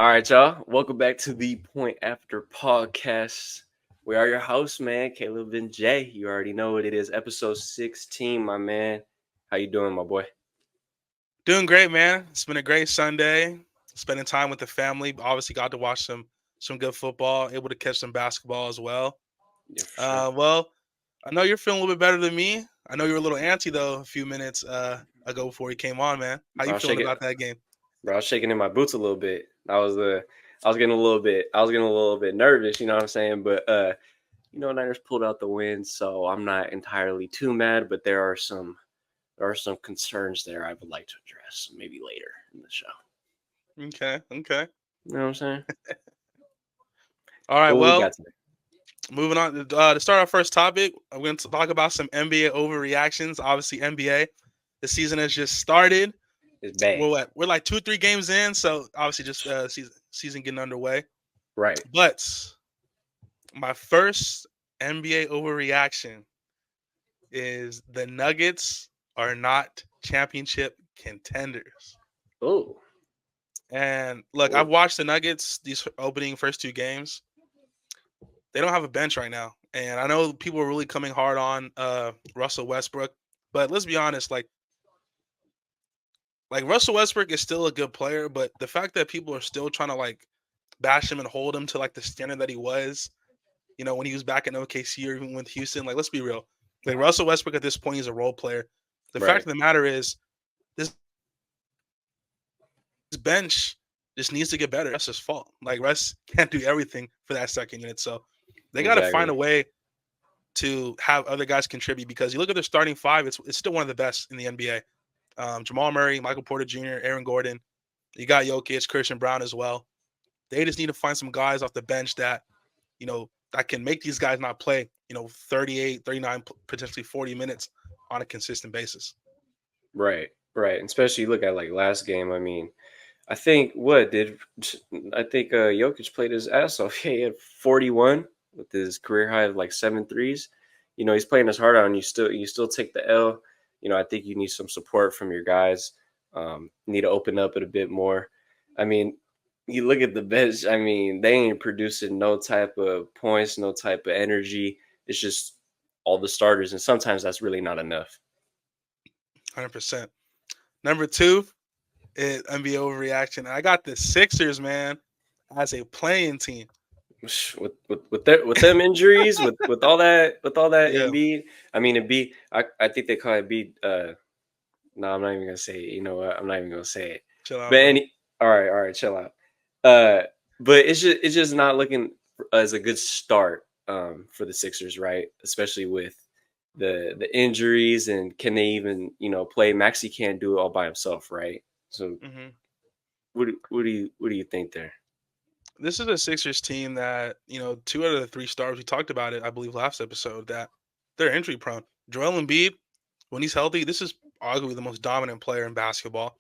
All right, y'all. Welcome back to the Point After Podcast. We are your hosts, man, Caleb and Jay. You already know what it is. Episode 16, my man. How you doing, my boy? Doing great, man. It's been a great Sunday. Spending time with the family. Obviously, got to watch some good football. Able to catch some basketball as well. Yeah, for sure. Well, I know you're feeling a little bit better than me. I know you were a little antsy though a few minutes ago before you came on, man. How Bro, you I was feeling shaking, about that game? bro. I was shaking in my boots a little bit. I was getting a little bit. I was getting a little bit nervous. You know what I'm saying? But Niners pulled out the win, so I'm not entirely too mad. But there are some concerns there I would like to address maybe later in the show. Okay. You know what I'm saying? All right. But what we Well, got today? moving on to start our first topic. I'm going to talk about some NBA overreactions. Obviously, NBA. The season has just started. It's bad. We're like 2-3 games in, so obviously just season getting underway. Right. But my first NBA overreaction is the Nuggets are not championship contenders. Oh. And look, I've Oh. watched the Nuggets these opening first two games. They don't have a bench right now, and I know people are really coming hard on Russell Westbrook, but let's be honest, like Russell Westbrook is still a good player, but the fact that people are still trying to like bash him and hold him to like the standard that he was, when he was back in OKC or even with Houston, like let's be real. Like Russell Westbrook at this point, he's a role player. The fact Right. of the matter is this bench just needs to get better. That's his fault. Like Russ can't do everything for that second unit. So they got to find a Exactly. way to have other guys contribute because you look at their starting five, it's still one of the best in the NBA. Jamal Murray, Michael Porter Jr., Aaron Gordon. You got Jokic, Christian Brown as well. They just need to find some guys off the bench that can make these guys not play, 38, 39, potentially 40 minutes on a consistent basis. Right. Right. And especially look at like last game. I mean, I think Jokic played his ass off. He had 41 with his career high of like 7 threes. He's playing his heart out, and you still take the L. I think you need some support from your guys. Need to open up it a bit more. I mean, you look at the bench. I mean, they ain't producing no type of points, no type of energy. It's just all the starters, and sometimes that's really not enough. 100%. Number two is NBA overreaction. I got the Sixers, man, as a playing team. With them injuries, with all that Yeah, Embiid. I mean, I think they call it Embiid. No, I'm not even gonna say it. You know what? I'm not even gonna say it. chill But out, bro. all right, chill out. But it's just not looking as a good start for the Sixers, right? Especially with the injuries, and can they even play? Maxi can't do it all by himself, right? So hmm what do you think there? This is a Sixers team that, two out of the three stars, we talked about it, I believe, last episode, that they're injury prone. Joel Embiid, when he's healthy, this is arguably the most dominant player in basketball.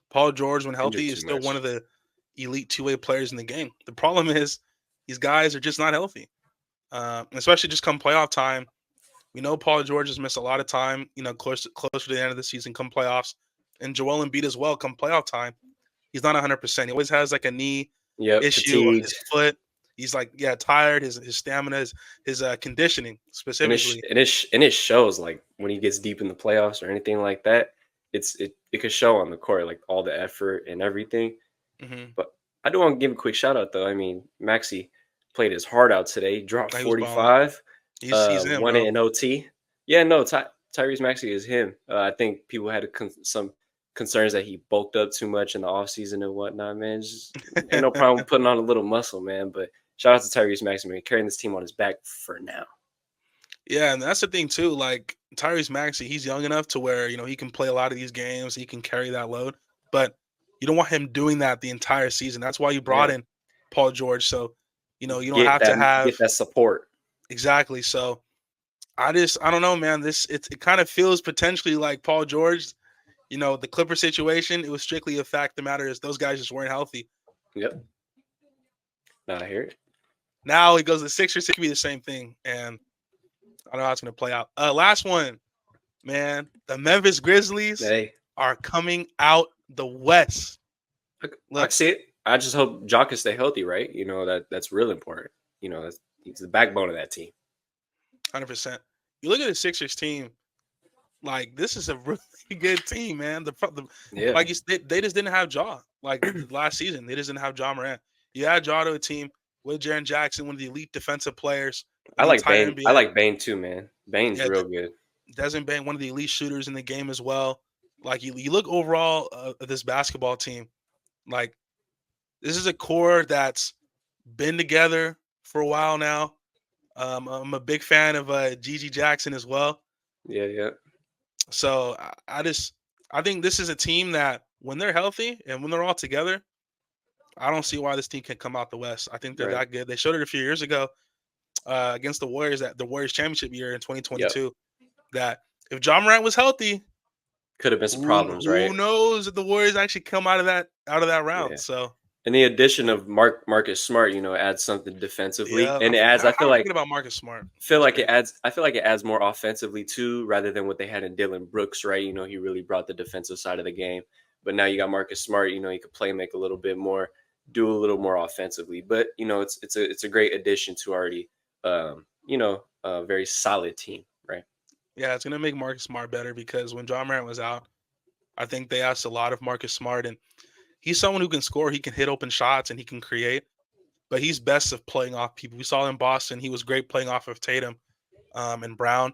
Paul George, when Injured healthy, is too still one much. of the elite two-way players in the game. The problem is these guys are just not healthy, especially just come playoff time. We know Paul George has missed a lot of time, closer to the end of the season, come playoffs. And Joel Embiid as well, come playoff time. He's not 100%. He always has like a knee Yep, issue or his fatigued. foot. He's like, yeah, tired. His stamina, his conditioning specifically. And it shows like when he gets deep in the playoffs or anything like that. It could show on the court like all the effort and everything. hmm But I do want to give a quick shout out though. I mean, Maxi played his heart out today. He dropped He was balling. 45, He's him, won it bro. in OT. Yeah, no, Tyrese Maxey is him. I think people had some concerns that he bulked up too much in the offseason and whatnot, man. Just ain't no problem putting on a little muscle, man. But shout out to Tyrese Maxey, man, carrying this team on his back for now. Yeah, and that's the thing too. Like Tyrese Maxey, he's young enough to where he can play a lot of these games. He can carry that load, but you don't want him doing that the entire season. That's why you brought Yeah, in Paul George. So you don't have to have get that support. exactly. So I don't know, man. It kind of feels potentially like Paul George. The Clipper situation. It was strictly a fact. The matter is those guys just weren't healthy. Yep, now I hear it. Now he goes to the Sixers. It could be the same thing, and I don't know how it's going to play out. Last one, man. The Memphis Grizzlies Hey, are coming out the West. I Look, see it. I just hope Jock can stay healthy, right? That's real important. He's the backbone of that team. 100%. You look at the Sixers team, like this is a really good team, man. Yeah, Like they just didn't have Jaw like the last season. They just didn't have John Morant. You had Jaw to a team with Jaren Jackson, one of the elite defensive players in I the like entire Bane. I NBA. like Bane too, man. Bane's Yeah, real good. Desmond Bain, one of the elite shooters in the game as well. Like you look overall at this basketball team, like this is a core that's been together for a while now. I'm a big fan of Gigi Jackson as well. Yeah, yeah, So I think this is a team that when they're healthy and when they're all together, I don't see why this team can come out the West. I think they're right. that good. They showed it a few years ago against the Warriors at the Warriors championship year in Yep. 2022. That if John Morant was healthy, Could have been some problems, who right? knows if the Warriors actually come out of that round. Yeah. So And the addition of Marcus Smart, adds something defensively, yeah, and it adds. I I feel forget like about Marcus Smart. feel That's like it crazy. adds. I feel like it adds more offensively too, rather than what they had in Dylan Brooks, right? He really brought the defensive side of the game, but now you got Marcus Smart. He could play make a little bit more, do a little more offensively. But it's a great addition to already, a very solid team, right? Yeah, it's gonna make Marcus Smart better because when John Morant was out, I think they asked a lot of Marcus Smart, and he's someone who can score. He can hit open shots and he can create, but he's best of playing off people. We saw in Boston; he was great playing off of Tatum and Brown.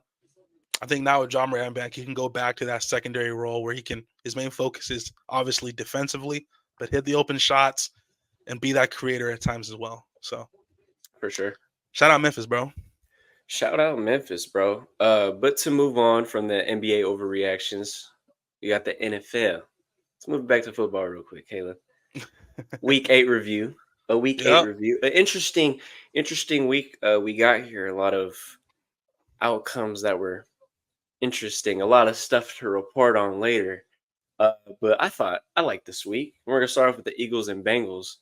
I think now with John Morant back, he can go back to that secondary role where he can. His main focus is obviously defensively, but hit the open shots and be that creator at times as well. So For sure. shout out Memphis, bro. Shout out Memphis, bro. But to move on from the NBA overreactions, you got the NFL. Let's move back to football real quick, Caleb. Week 8 review. A week 8 Yep. review. An interesting week we got here. A lot of outcomes that were interesting. A lot of stuff to report on later. But I thought I like this week. We're gonna start off with the Eagles and Bengals.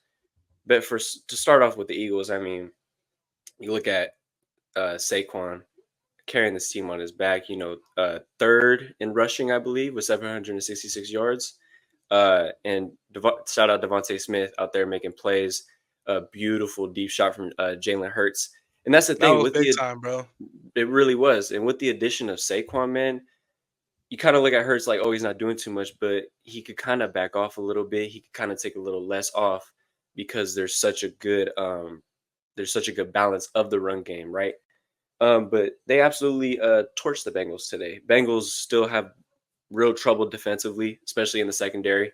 But to start off with the Eagles, I mean, you look at Saquon carrying this team on his back. Third in rushing, I believe, with 766 yards. And shout out Devontae Smith out there making plays. A beautiful deep shot from Jalen Hurts. And that's the That thing was with big time, bro. it really was. And with the addition of Saquon, man, you kind of look at Hurts like, oh, he's not doing too much, but he could kind of back off a little bit. He could kind of take a little less off because there's such a good balance of the run game, right? But they absolutely torched the Bengals today. Bengals still have real trouble defensively, especially in the secondary.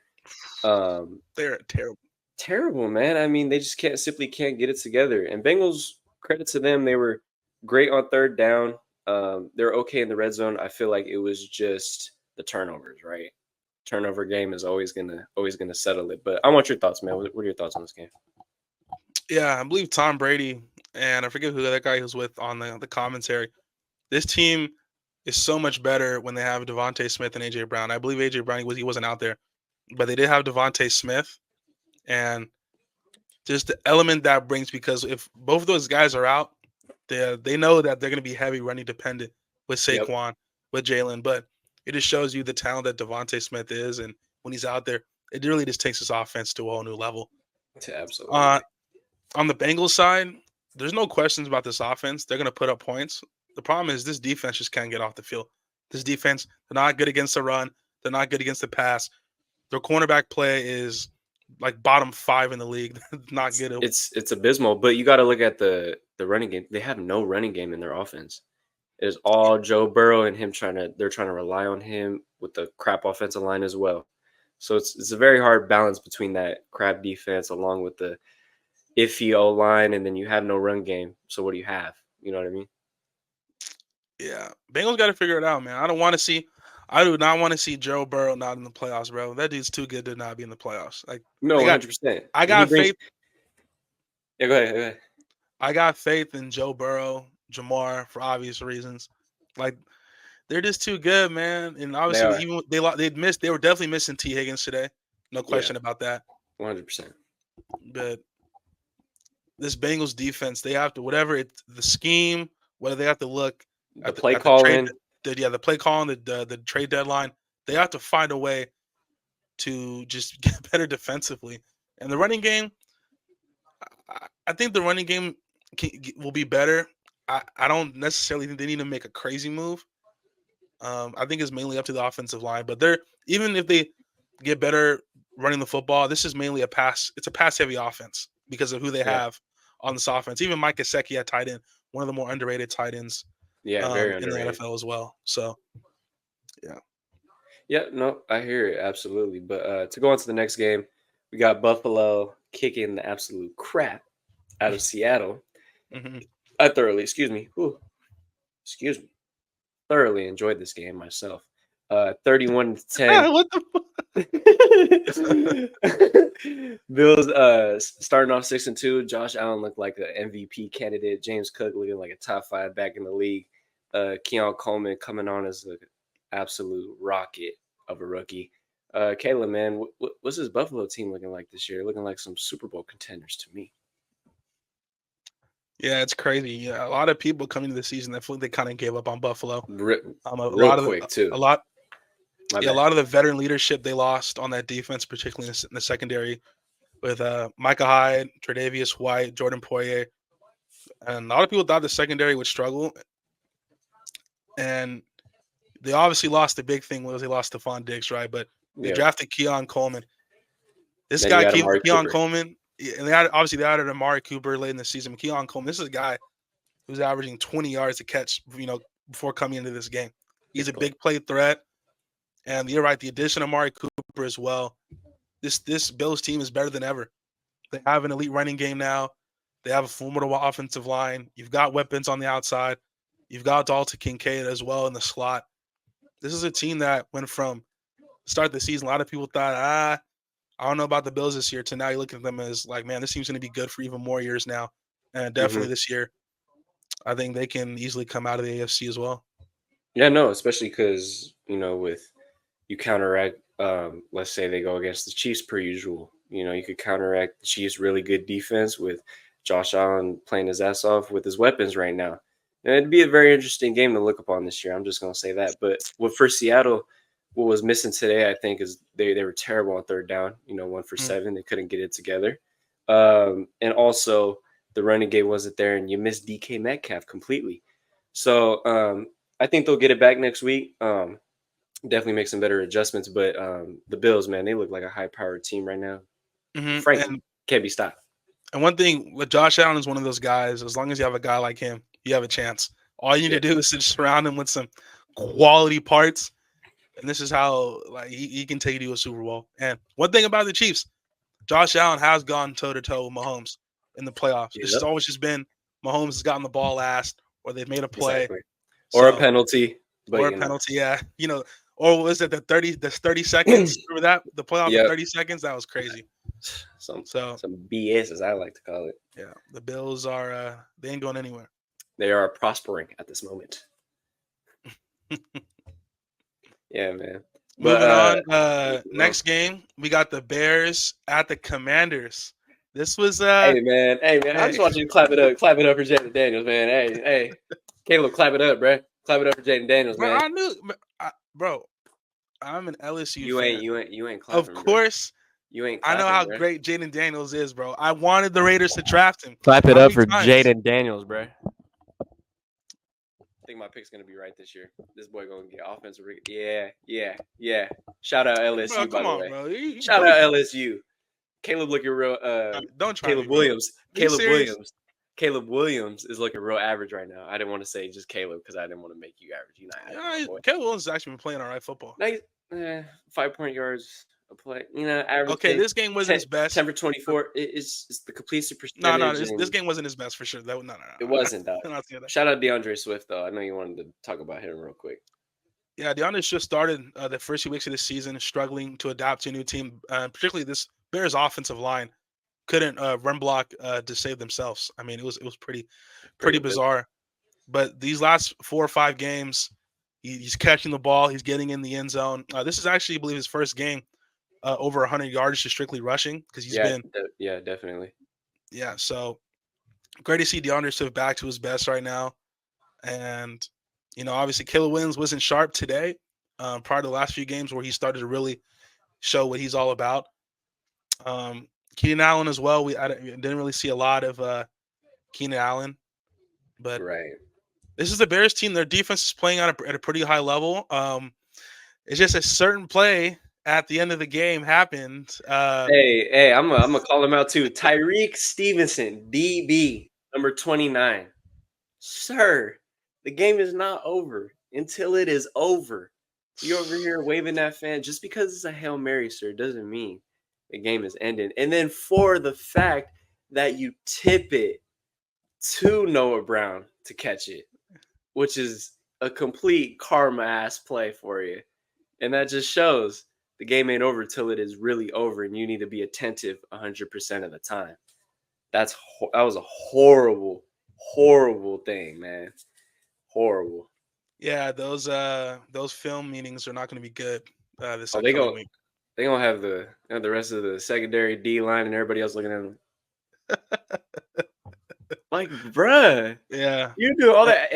Um, They're terrible. Terrible, man. I mean, they just simply can't get it together. And Bengals, credit to them, they were great on third down. They're okay in the red zone. I feel like it was just the turnovers, right? Turnover game is always gonna settle it. But I want your thoughts, man. What are your thoughts on this game? Yeah, I believe Tom Brady and I forget who the other guy was with on the commentary. This team is so much better when they have Devontae Smith and AJ Brown. I believe AJ Brown he wasn't out there, but they did have Devontae Smith, and just the element that brings because if both of those guys are out, they know that they're going to be heavy running dependent with Yep, Saquon, with Jalen. But it just shows you the talent that Devontae Smith is, and when he's out there, it really just takes his offense to a whole new level. Uh, absolutely. on the Bengals side, there's no questions about this offense. They're going to put up points. The problem is this defense just can't get off the field. This defense, they're not good against the run. They're not good against the pass. Their cornerback play is like bottom 5 in the league. Not It's good. it's abysmal. But you got to look at the running game. They have no running game in their offense. It is all Joe Burrow and him they're trying to rely on him with the crap offensive line as well. So it's a very hard balance between that crap defense along with the iffy O line, and then you have no run game. So what do you have? You know what I mean? Yeah, Bengals got to figure it out, man. I do not want to see Joe Burrow not in the playoffs, bro. That dude's too good to not be in the playoffs. Like No, I got, 100%. I And he got brings. faith. Yeah, go ahead. Go ahead. I got faith in Joe Burrow, Jamar for obvious reasons. Like they're just too good, man. And They obviously, are. even they were definitely missing T Higgins today, no Yeah, question about that. 100%. But this Bengals defense, they have to whatever it's the scheme, whether they have to look The play at the trade, calling. the play calling, the trade deadline, they have to find a way to just get better defensively. And the running game, I think the running game will be better. I don't necessarily think they need to make a crazy move. I think it's mainly up to the offensive line, but they're even if they get better running the football, this is mainly a pass. It's a pass heavy offense because of who they Yeah, have on this offense. Even Mike Gesicki at tight end, one of the more underrated tight ends yeah, very in the underrated. NFL as well. So yeah. Yeah, no, I hear it absolutely. But to go on to the next game, we got Buffalo kicking the absolute crap out of Seattle. hmm I thoroughly, excuse me, thoroughly enjoyed this game myself. 31 to 10. what the? Bills starting off 6-2. Josh Allen looked like an MVP candidate. James Cook looking like a top 5 back in the league. Keon Coleman coming on as an absolute rocket of a rookie. Caleb, man, what's this Buffalo team looking like this year? Looking like some Super Bowl contenders to me. Yeah, it's crazy. Yeah, a lot of people coming to the season, I feel like they kind of gave up on Buffalo. A Real lot of quick a too. lot, My yeah, a bad. lot of the veteran leadership they lost on that defense, particularly in the secondary, with Micah Hyde, Tre'Davious White, Jordan Poyer, and a lot of people thought the secondary would struggle, and they obviously lost. The big thing was they lost Stephon Diggs, right? But they Yeah. drafted Keon Coleman. This Then you guy, got Amari Keon Cooper. Coleman, yeah, and they added Amari Cooper late in the season. Keon Coleman, this is a guy who's averaging 20 yards to catch, before coming into this game. He's Big a play. big play threat, and you're right. The addition of Amari Cooper as well. This Bills team is better than ever. They have an elite running game now. They have a formidable offensive line. You've got weapons on the outside. You've got Dalton Kincaid as well in the slot. This is a team that went from start of the season. A lot of people thought, I don't know about the Bills this year. To now you look at them as like, man, this team's going to be good for even more years now. And definitely Hmm. this year, I think they can easily come out of the AFC as well. Yeah, no, especially because with you counteract. Let's say they go against the Chiefs per usual. You could counteract the Chiefs' really good defense with Josh Allen playing his ass off with his weapons right now. And it'd be a very interesting game to look upon this year. I'm just gonna say that. But for Seattle, what was missing today, I think, is they were terrible on third down. 1 for 7, they couldn't get it together. And also the running game wasn't there, and you missed DK Metcalf completely. So I think they'll get it back next week. Definitely make some better adjustments. But the Bills, man, they look like a high-powered team right now. hmm Frankly, And can't be stopped. and one thing with Josh Allen is one of those guys. As long as you have a guy like him, you have a chance. All you need Yeah. to do is to surround him with some quality parts, and this is how like he can take you to a Super Bowl. And one thing about the Chiefs, Josh Allen has gone toe to toe with Mahomes in the playoffs. It's just Yep. always just been Mahomes has gotten the ball last, or they've made a play. Exactly. Or a So penalty, but or a penalty, yeah, or was it the 30 seconds? Remember that the playoff in Yep. 30 seconds? That was crazy. Some So some BS, as I like to call it. yeah, the Bills are they ain't going anywhere. They are prospering at this moment. Yeah, man. But Moving on, well, next game we got the Bears at the Commanders. This was hey man, I hey, just want you to clap it up for Jaden Daniels, man. Hey, Caleb, clap it up, bro. Clap it up for Jaden Daniels, bro, man. I knew, bro. I'm an LSU You ain't fan. you ain't you ain't Of clapping, bro. course, You ain't I know clapping, how bro. great Jaden Daniels is, bro. I wanted the Raiders to draft him. Clap it How up many for times? Jaden Daniels, bro. I think my pick's gonna be right this year. This boy gonna get offensive. Yeah. Shout out Bro, LSU, by come the on, way. bro. Shout out LSU. Caleb looking real. Don't try me, Caleb bro. Williams. Are you serious? Caleb Williams is looking real average right now. I didn't want to say just Caleb because I didn't want to make you average. You're not average, my Yeah, boy. Caleb Williams has actually been playing all right football. Nice, 5 point yards a play. Okay, Averaging this game wasn't 10, his best. 10 for 24. It's the completion No, percentage, this and game wasn't his best for sure. No. it wasn't that. I'm not saying that. Shout out DeAndre Swift though. I know you wanted to talk about him real quick. Yeah, DeAndre just started the first few weeks of the season struggling to adapt to a new team, particularly this Bears offensive line couldn't run block to save themselves. I mean, it was pretty Pretty abysmal. bizarre. But these last 4 or 5 games, he's catching the ball, he's getting in the end zone. This is actually, I believe, his first game over 100 yards just strictly rushing because he's Yeah, been yeah, definitely. yeah. So great to see DeAndre Swift back to his best right now, and obviously Caleb Williams wasn't sharp today. Prior to the last few games where he started to really show what he's all about. Um, Keenan Allen as well. I didn't really see a lot of Keenan Allen, but Right. this is the Bears team. Their defense is playing at a pretty high level. It's just a certain play at the end of the game happened. Hey, I'm gonna call him out too. Tyreek Stevenson, DB, number 29. Sir, the game is not over until it is over. You over here waving that fan just because it's a Hail Mary, sir, doesn't mean the game is ending. And then for the fact that you tip it to Noah Brown to catch it, which is a complete karma ass play for you. And that just shows the game ain't over till it is really over, and you need to be attentive 100% of the time. That was a horrible, horrible thing, man. Horrible. Yeah, those film meetings are not going to be good this Oh, they upcoming go week. they gonna have the rest of the secondary D line and everybody else looking at them like, bruh, Yeah, you do all Uh, that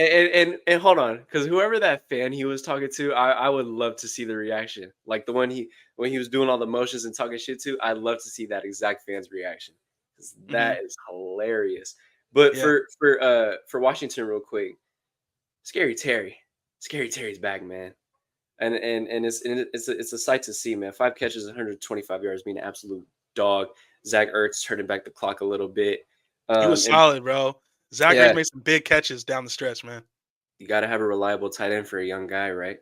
and hold on, because whoever that fan he was talking to, I would love to see the reaction. Like the one when he was doing all the motions and talking shit to, I'd love to see that exact fan's reaction. 'Cause hmm that is hilarious. But yeah. for Washington, real quick, Scary Terry. Scary Terry's back, man. And it's a sight to see, man. 5 catches, 125 yards, being an absolute dog. Zach Ertz turning back the clock a little bit. He was And solid, bro. Zach Ertz yeah, made some big catches down the stretch, man. you got to have a reliable tight end for a young guy, right?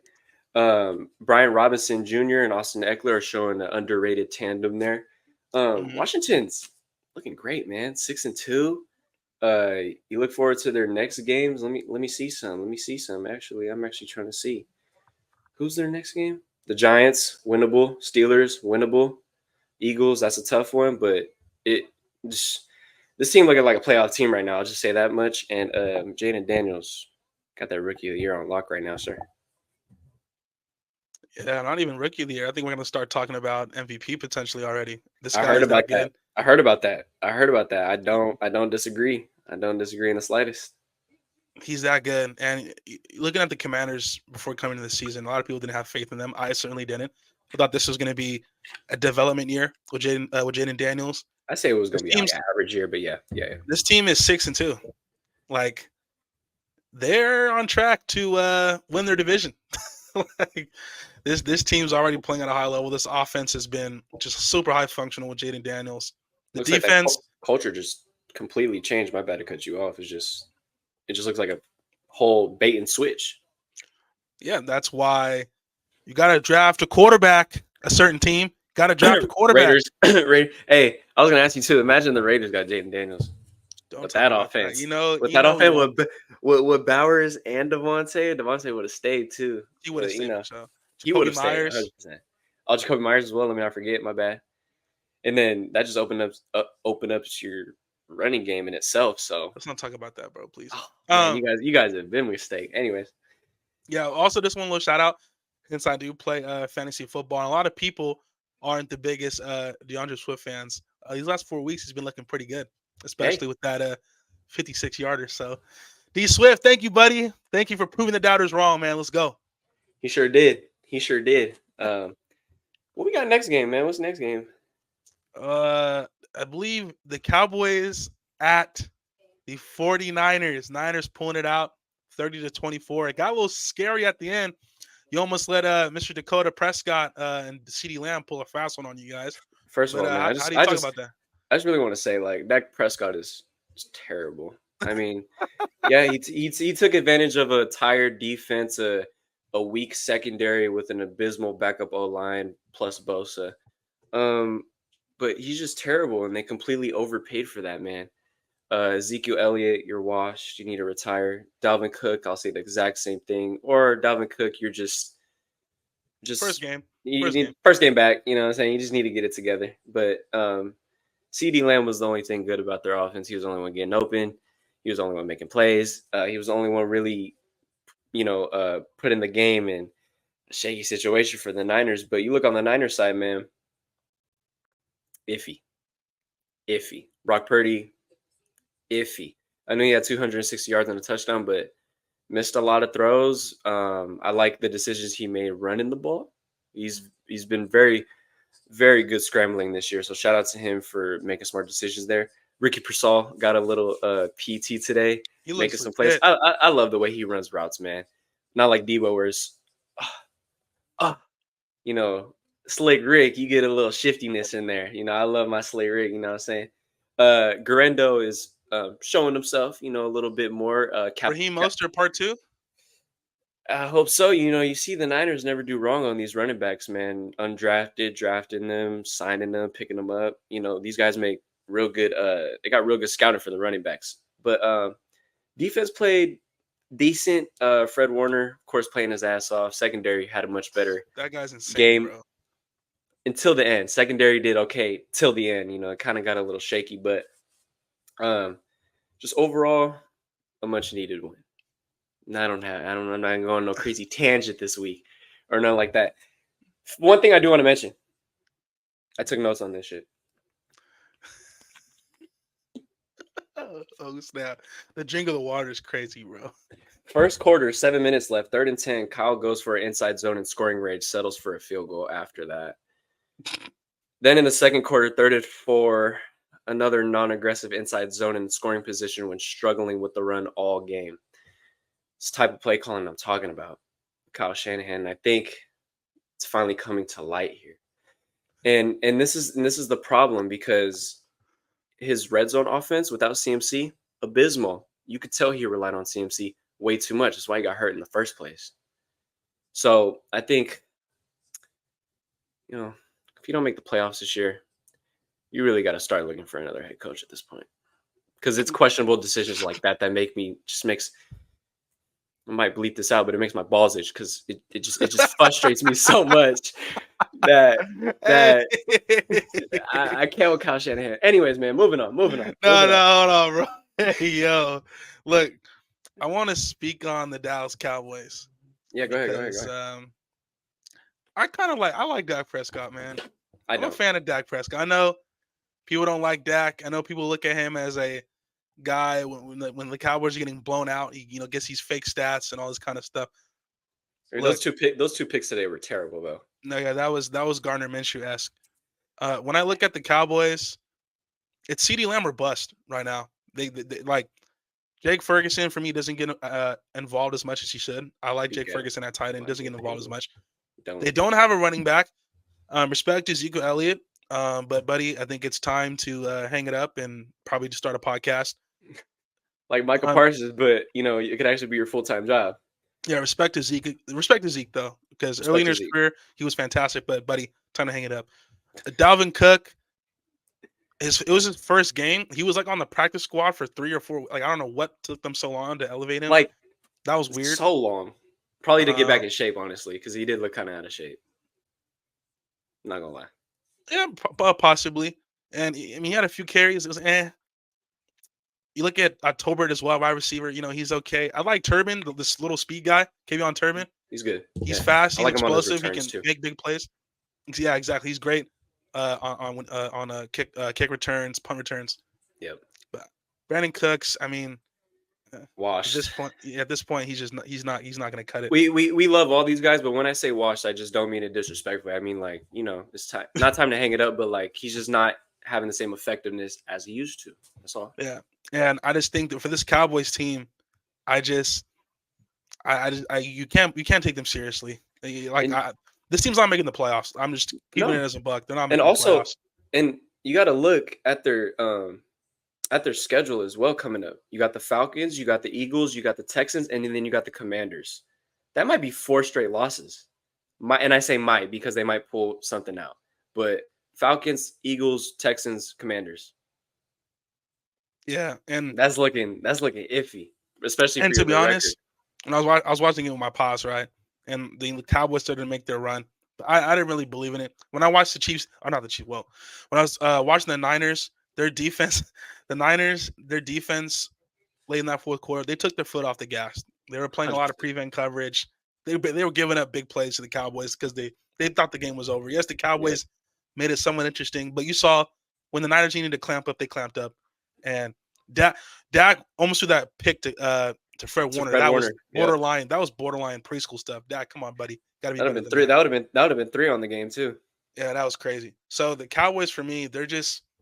Brian Robinson Jr. and Austin Eckler are showing an underrated tandem there. hmm Washington's looking great, man. 6-2. You look forward to their next games. Let me see some. Let me see some. Actually, I'm actually trying to see who's their next game. The Giants, winnable. Steelers, winnable. Eagles, that's a tough one, but it just this team looking like a playoff team right now. I'll just say that much. And Jaden Daniels got that rookie of the year on lock right now, sir. Yeah, not even rookie of the year. I think we're gonna start talking about MVP potentially already. This I guy heard is about that that. good. I heard about that. I heard about that. I don't disagree. I don't disagree in the slightest. He's that good. And looking at the Commanders before coming to the season, a lot of people didn't have faith in them. I certainly didn't. I thought this was going to be a development year with Jaden Daniels. I say it was This gonna be like team's an average year, but yeah, yeah, yeah. this team is 6-2. Like they're on track to win their division. Like this team's already playing at a high level. This offense has been just super high functional with Jaden Daniels. The Looks like that defense, culture just completely changed. My bad to cut you off. It just looks like a whole bait and switch. yeah, that's why you got to draft a quarterback. A certain team got to draft a quarterback. Raiders. Hey, I was gonna ask you too. Imagine the Raiders got Jaden Daniels Don't with talk that about that. offense. With You that know he offense, won't. with Bowers and Devontae would have stayed too. He would have But stayed for sure. he would Jacoby have stayed Myers. 100%. Oh, Jacoby Myers as well. Let me not forget. My bad. And then that just open up your running game in itself. So, Let's not talk about that, bro. Please. oh, man, Um. you guys have been mistake. Anyways, Yeah. Also, this one little shout out since I do play fantasy football. And a lot of people aren't the biggest DeAndre Swift fans. These last 4 weeks, he's been looking pretty good, hey, especially with that 56 yarder. So, D Swift, thank you, buddy. Thank you for proving the doubters wrong, man. Let's go. he sure did. He sure did. What we got next game, man? What's next game? I believe the Cowboys at the 49ers. Niners pulling it out 30-24. It got a little scary at the end. You almost let Mr. Dakota Prescott and CeeDee Lamb pull a fast one on you guys. First of But all, man, how do you talk about that? I just really want to say, like, Dak Prescott is just terrible. I mean, yeah, he took advantage of a tired defense, a weak secondary with an abysmal backup O line plus Bosa. Um, but he's just terrible, and they completely overpaid for that man. Ezekiel Elliott, you're washed. You need to retire. Dalvin Cook, I'll say the exact same thing. Or Dalvin Cook, you're First just game. you First need game. first game back. You know what I'm saying? You just need to get it together. But CeeDee Lamb was the only thing good about their offense. He was the only one getting open. He was the only one making plays. He was the only one really, put in the game in a shaky situation for the Niners. But you look on the Niners side, man, iffy, iffy. Brock Purdy, iffy. I know he had 260 yards and a touchdown, but missed a lot of throws. I like the decisions he made running the ball. He's been very very good scrambling this year. So shout out to him for making smart decisions there. Ricky Persall got a little PT today, He making looks some plays. legit. I love the way he runs routes, man. Not like Debo, where it's, uh, you know, Slick Rick, you get a little shiftiness in there. I love my Slick Rick, you know what I'm saying? Garendo is showing himself, a little bit more. Raheem Mostert part two. I hope so. You see the Niners never do wrong on these running backs, man. Undrafted, drafting them, signing them, picking them up. These guys make real good they got real good scouting for the running backs. But defense played decent. Fred Warner, of course, playing his ass off. Secondary had a much better That guy's insane, game bro. until the end. Secondary did okay till the end. It kind of got a little shaky, but just overall, a much needed win. I'm not going on no crazy tangent this week or nothing like that. One thing I do want to mention, I took notes on this shit. Oh snap! The drink of the water is crazy, bro. First quarter, 7 minutes left, 3rd and 10. Kyle goes for an inside zone and scoring range, settles for a field goal after that. Then in the second quarter, 3rd and 4, another non-aggressive inside zone and scoring position when struggling with the run all game. This type of play calling I'm talking about, Kyle Shanahan. I think it's finally coming to light here, and this is the problem because his red zone offense without CMC, abysmal. You could tell he relied on CMC way too much. That's why he got hurt in the first place. So I think, if you don't make the playoffs this year, you really got to start looking for another head coach at this point. Because it's questionable decisions like that makes I might bleep this out, but it makes my balls itch because it just frustrates me so much that I can't with Kyle Shanahan. Anyways, man, moving on. No, hold on, bro. Hey, yo, look, I want to speak on the Dallas Cowboys. Yeah, go ahead. Because I like Dak Prescott, man. I'm a fan of Dak Prescott. I know people don't like Dak. I know people look at him as a guy when the Cowboys are getting blown out, he gets these fake stats and all this kind of stuff. Those two picks today were terrible, though. No, yeah, that was Gardner Minshew-esque. When I look at the Cowboys, it's CeeDee Lamb or bust right now. They like Jake Ferguson for me doesn't get involved as much as he should. I like Jake Ferguson at tight end, doesn't get involved as much. They don't have a running back. Respect to Ezekiel Elliott, but buddy, I think it's time to hang it up and probably just start a podcast. Like Michael Parsons, but it could actually be your full-time job. Yeah, respect to Zeke though, because early in his career he was fantastic. But buddy, time to hang it up. Dalvin Cook, it was his first game. He was like on the practice squad for 3 or 4. Like I don't know what took them so long to elevate him. Like that was weird. So long, probably to get back in shape, honestly, because he did look kind of out of shape. Not gonna lie. Yeah, possibly. And I mean, he had a few carries. It was You look at Tolbert as well, wide receiver. He's okay. I like Turbin, this little speed guy, K'Von Turbin. He's good. He's fast. He's like explosive. He can make big plays. Yeah, exactly. He's great on kick returns, punt returns. Yep. But Brandon Cooks, I mean, washed. At this point, he's not going to cut it. We love all these guys, but when I say washed, I just don't mean it disrespectfully. I mean it's time, not time to hang it up, but like he's just not having the same effectiveness as he used to. That's all. Yeah. And I just think that for this Cowboys team, you can't take them seriously. This team's not making the playoffs. I'm just keeping it as a buck. They're not making the playoffs. And you got to look at their schedule as well coming up. You got the Falcons, you got the Eagles, you got the Texans, and then you got the Commanders. That might be 4 straight losses. And I say might because they might pull something out. But Falcons, Eagles, Texans, Commanders. Yeah, and that's looking iffy, especially. And to be honest, when I was watching it with my pops, right, and the Cowboys started to make their run, but I didn't really believe in it. When I watched the Chiefs, not the Chiefs. Well, when I was watching the Niners, their defense late in that fourth quarter, they took their foot off the gas. They were playing 100%. A lot of prevent coverage. They were giving up big plays to the Cowboys because they thought the game was over. Yes, the Cowboys made it somewhat interesting, but you saw when the Niners needed to clamp up, they clamped up. And Dak almost threw that pick to Fred Warner. Was borderline. That was borderline preschool stuff. Dak, come on, buddy. Gotta be that would have been 3 on the game too. Yeah, that was crazy. So the Cowboys for me, they're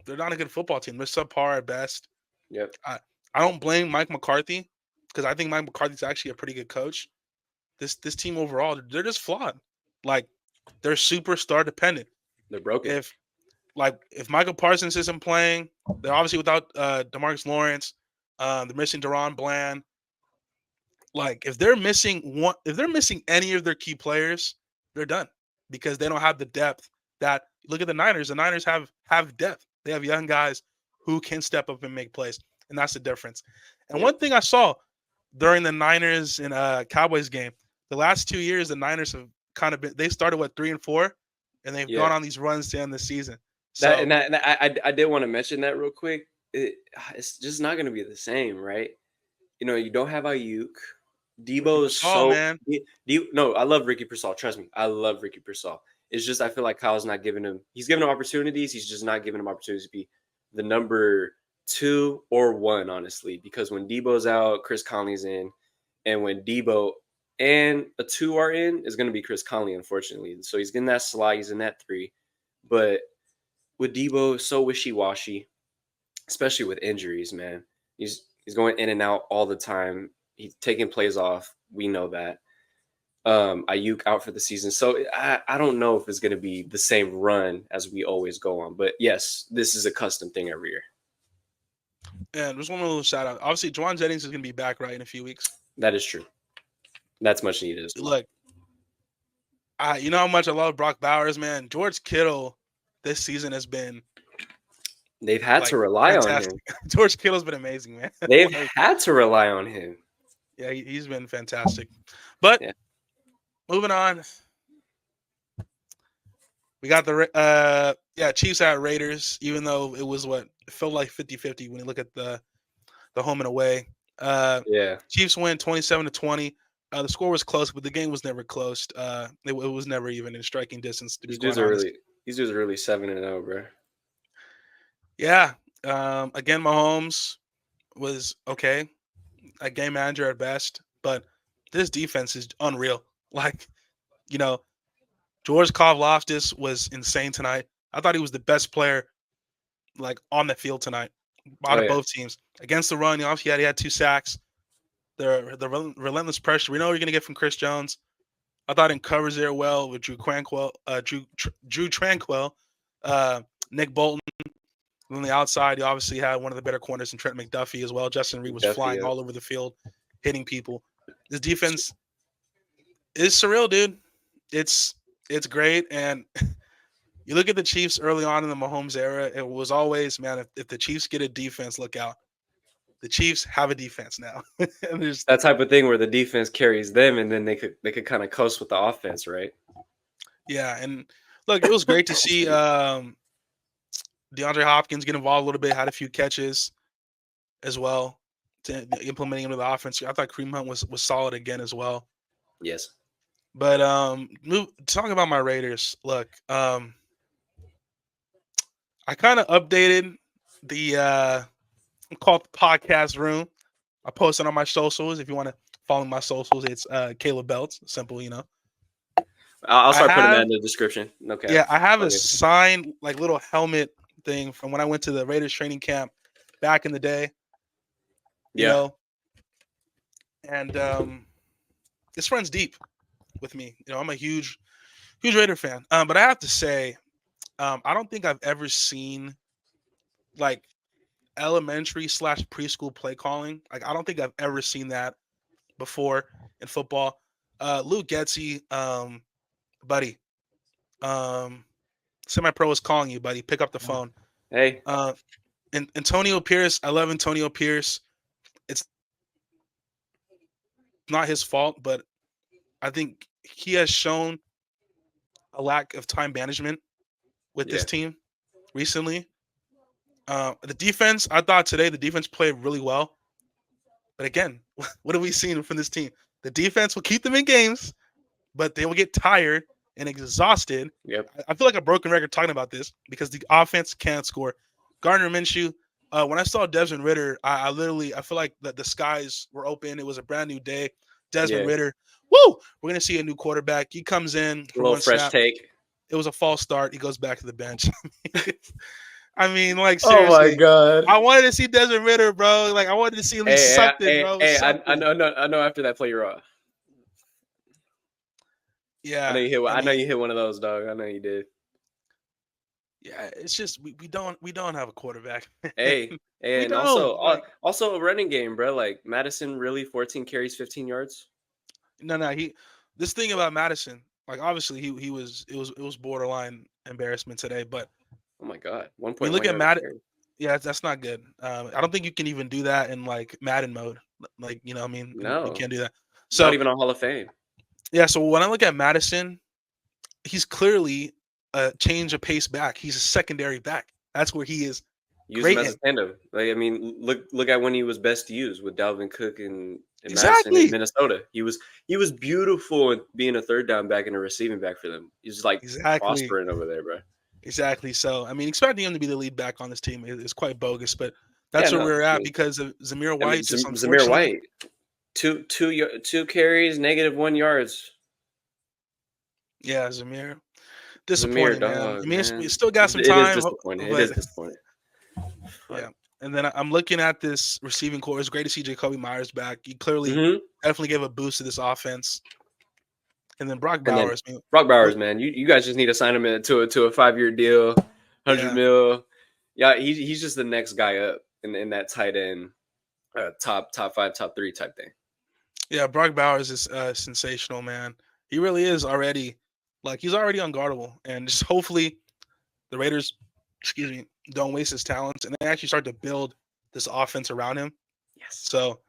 not a good football team. They're subpar at best. Yep, I I don't blame Mike McCarthy because I think Mike McCarthy's actually a pretty good coach. This team overall, they're just flawed. Like they're superstar dependent. they're broken. If if Michael Parsons isn't playing, they're obviously without Demarcus Lawrence. They're missing Deron Bland. Like if they're missing any of their key players, they're done because they don't have the depth that look at the Niners. The Niners have depth. They have young guys who can step up and make plays, and that's the difference. And Yep, one thing I saw during the Niners and Cowboys game, the last 2 years the Niners have kind of been they started what 3-4, and they've gone yeah. on these runs to end the season. That So and I did want to mention that real quick. It's just not going to be the same, right? You don't have Ayuk. Ricky Debo is Pascal, so man, No, I love Ricky Pearsall. Trust me, I love Ricky Pearsall. It's just I feel like Kyle's not giving him. He's giving him opportunities. He's just not giving him opportunities to be the number two or one, honestly. Because when Debo's out, Chris Conley's in, and when Debo and a two are in, is going to be Chris Conley, unfortunately. So he's getting that slot. He's in that three, but with Debo, so wishy washy, especially with injuries, man. He's going in and out all the time. He's taking plays off. We know that. Ayuk out for the season. So I don't know if it's going to be the same run as we always go on. But yes, this is a custom thing every year. and just one little shout out. Obviously, Juwan Jennings is gonna be back right in a few weeks. That is true. That's much needed as well. Look, you know how much I love Brock Bowers, man. George Kittle this season has been They've had to like rely on fantastic. him. George Kittle's been amazing, man. They've Like, had to rely on him. yeah, he's been fantastic. But Yeah. moving on, we got the Chiefs at Raiders, even though it felt like 50-50 when you look at the home and away. Yeah. Chiefs win 27-20. The score was close, but the game was never close. It was never even in striking distance, to be These quite dudes are honest. really these dudes are really 7-0, bro. Yeah. Again, Mahomes was okay, a game manager at best, but this defense is unreal. Like, you know, George Karlaftis was insane tonight. I thought he was the best player like on the field tonight out Oh of yeah. both teams. Against the run, obviously he had 2 sacks. The relentless pressure we know you're gonna get from Chris Jones. I thought in covers there well with Drew Tranquil, uh, Nick Bolton. On the outside, you obviously had one of the better corners in Trent McDuffie as well. Justin Reed was Definitely. flying all over the field, hitting people. This defense is surreal, dude. It's it's great, and you look at the Chiefs early on in the Mahomes era. It was always, man, if the Chiefs get a defense, look out. The Chiefs have a defense now. And there's That type of thing where the defense carries them, and then they could kind of coast with the offense, right? yeah, and look, it was great to see Excuse me. DeAndre Hopkins get involved a little bit, had a few catches as well to implementing into the offense. I thought Kareem Hunt was solid again as well. Yes. But talking about my Raiders, look, I kind of updated the called the podcast room. I posted on my socials. If you want to follow my socials, it's Caleb Belts. Simple, you know. I'll I start putting that have in the description. No cap. Yeah, I have a Okay. signed like little helmet thing from when I went to the Raiders training camp back in the day, you Yeah. know, and this runs deep with me. You know, I'm a huge Raider fan. But I have to say, I don't think I've ever seen like elementary/ preschool play calling. Like I don't think I've ever seen that before in football. Luke Getzey, buddy, um, semi-pro is calling you, buddy. Pick up the phone. Hey. Uh, and Antonio Pierce, I love Antonio Pierce. It's not his fault, but I think he has shown a lack of time management with this Yeah. team recently. The defense, I thought today the defense played really well. But again, what have we seen from this team? The defense will keep them in games, but they will get tired and exhausted. Yep. I feel like a broken record talking about this because the offense can't score. Gardner Minshew, when I saw Desmond Ritter, I feel like that the skies were open. It was a brand new day. Desmond Yeah. Ritter, woo! We're gonna see a new quarterback. He comes in A for little one fresh snap. take. It was a false start. He goes back to the bench. I mean, like Oh my seriously, god. I wanted to see Desmond Ritter, bro. Like I wanted to see at least Hey, something, hey, bro. hey, I Something. know after that play you're off. Yeah, I I know mean, you hit one of those, dog. I know you did. yeah. It's just we don't have a quarterback. Hey, We and don't like also a running game, bro. Like Madison really 14 carries, 15 yards. no. He this thing about Madison, like obviously he was it was borderline embarrassment today, but Oh my god. when you 1.1 look at yards a Madden, carry. yeah, that's not good. I don't think you can even do that in like Madden mode. Like I mean, you No. can't do that. Not So even on Hall of Fame. yeah, so when I look at Madison, he's clearly a change of pace back. He's a secondary back. That's where he is Use him great as a in. tandem. Like I mean, look at when he was best used with Dalvin Cook and Madison in Exactly. Minnesota. He was beautiful at being a third down back and a receiving back for them. He's like Exactly. prospering over there, bro. Exactly. So, I mean, expecting him to be the lead back on this team is quite bogus, but Yeah, that's where no. we're at because of Zamir I mean White. Just Zamir unfortunately, White, two carries, -1 yards. yeah, Zamir. Zamir, Disappointing, man. I dog, mean, we man. still got some It is time, disappointing. It but is disappointing. Fuck. yeah. And then I'm looking at this receiving core. It's great to see Jacoby Myers back. He clearly Hmm. definitely gave a boost to this offense. And then Brock And then Bowers, man, Brock look, Bowers, man, you guys just need to sign him to a 5-year deal, 100 yeah, mil. Yeah, he's just the next guy up in that tight end, top five, top three type thing. yeah, Brock Bowers is sensational, man. He really is already, like, he's already unguardable. And just hopefully the Raiders, excuse me, don't waste his talents and they actually start to build this offense around him. Yes. So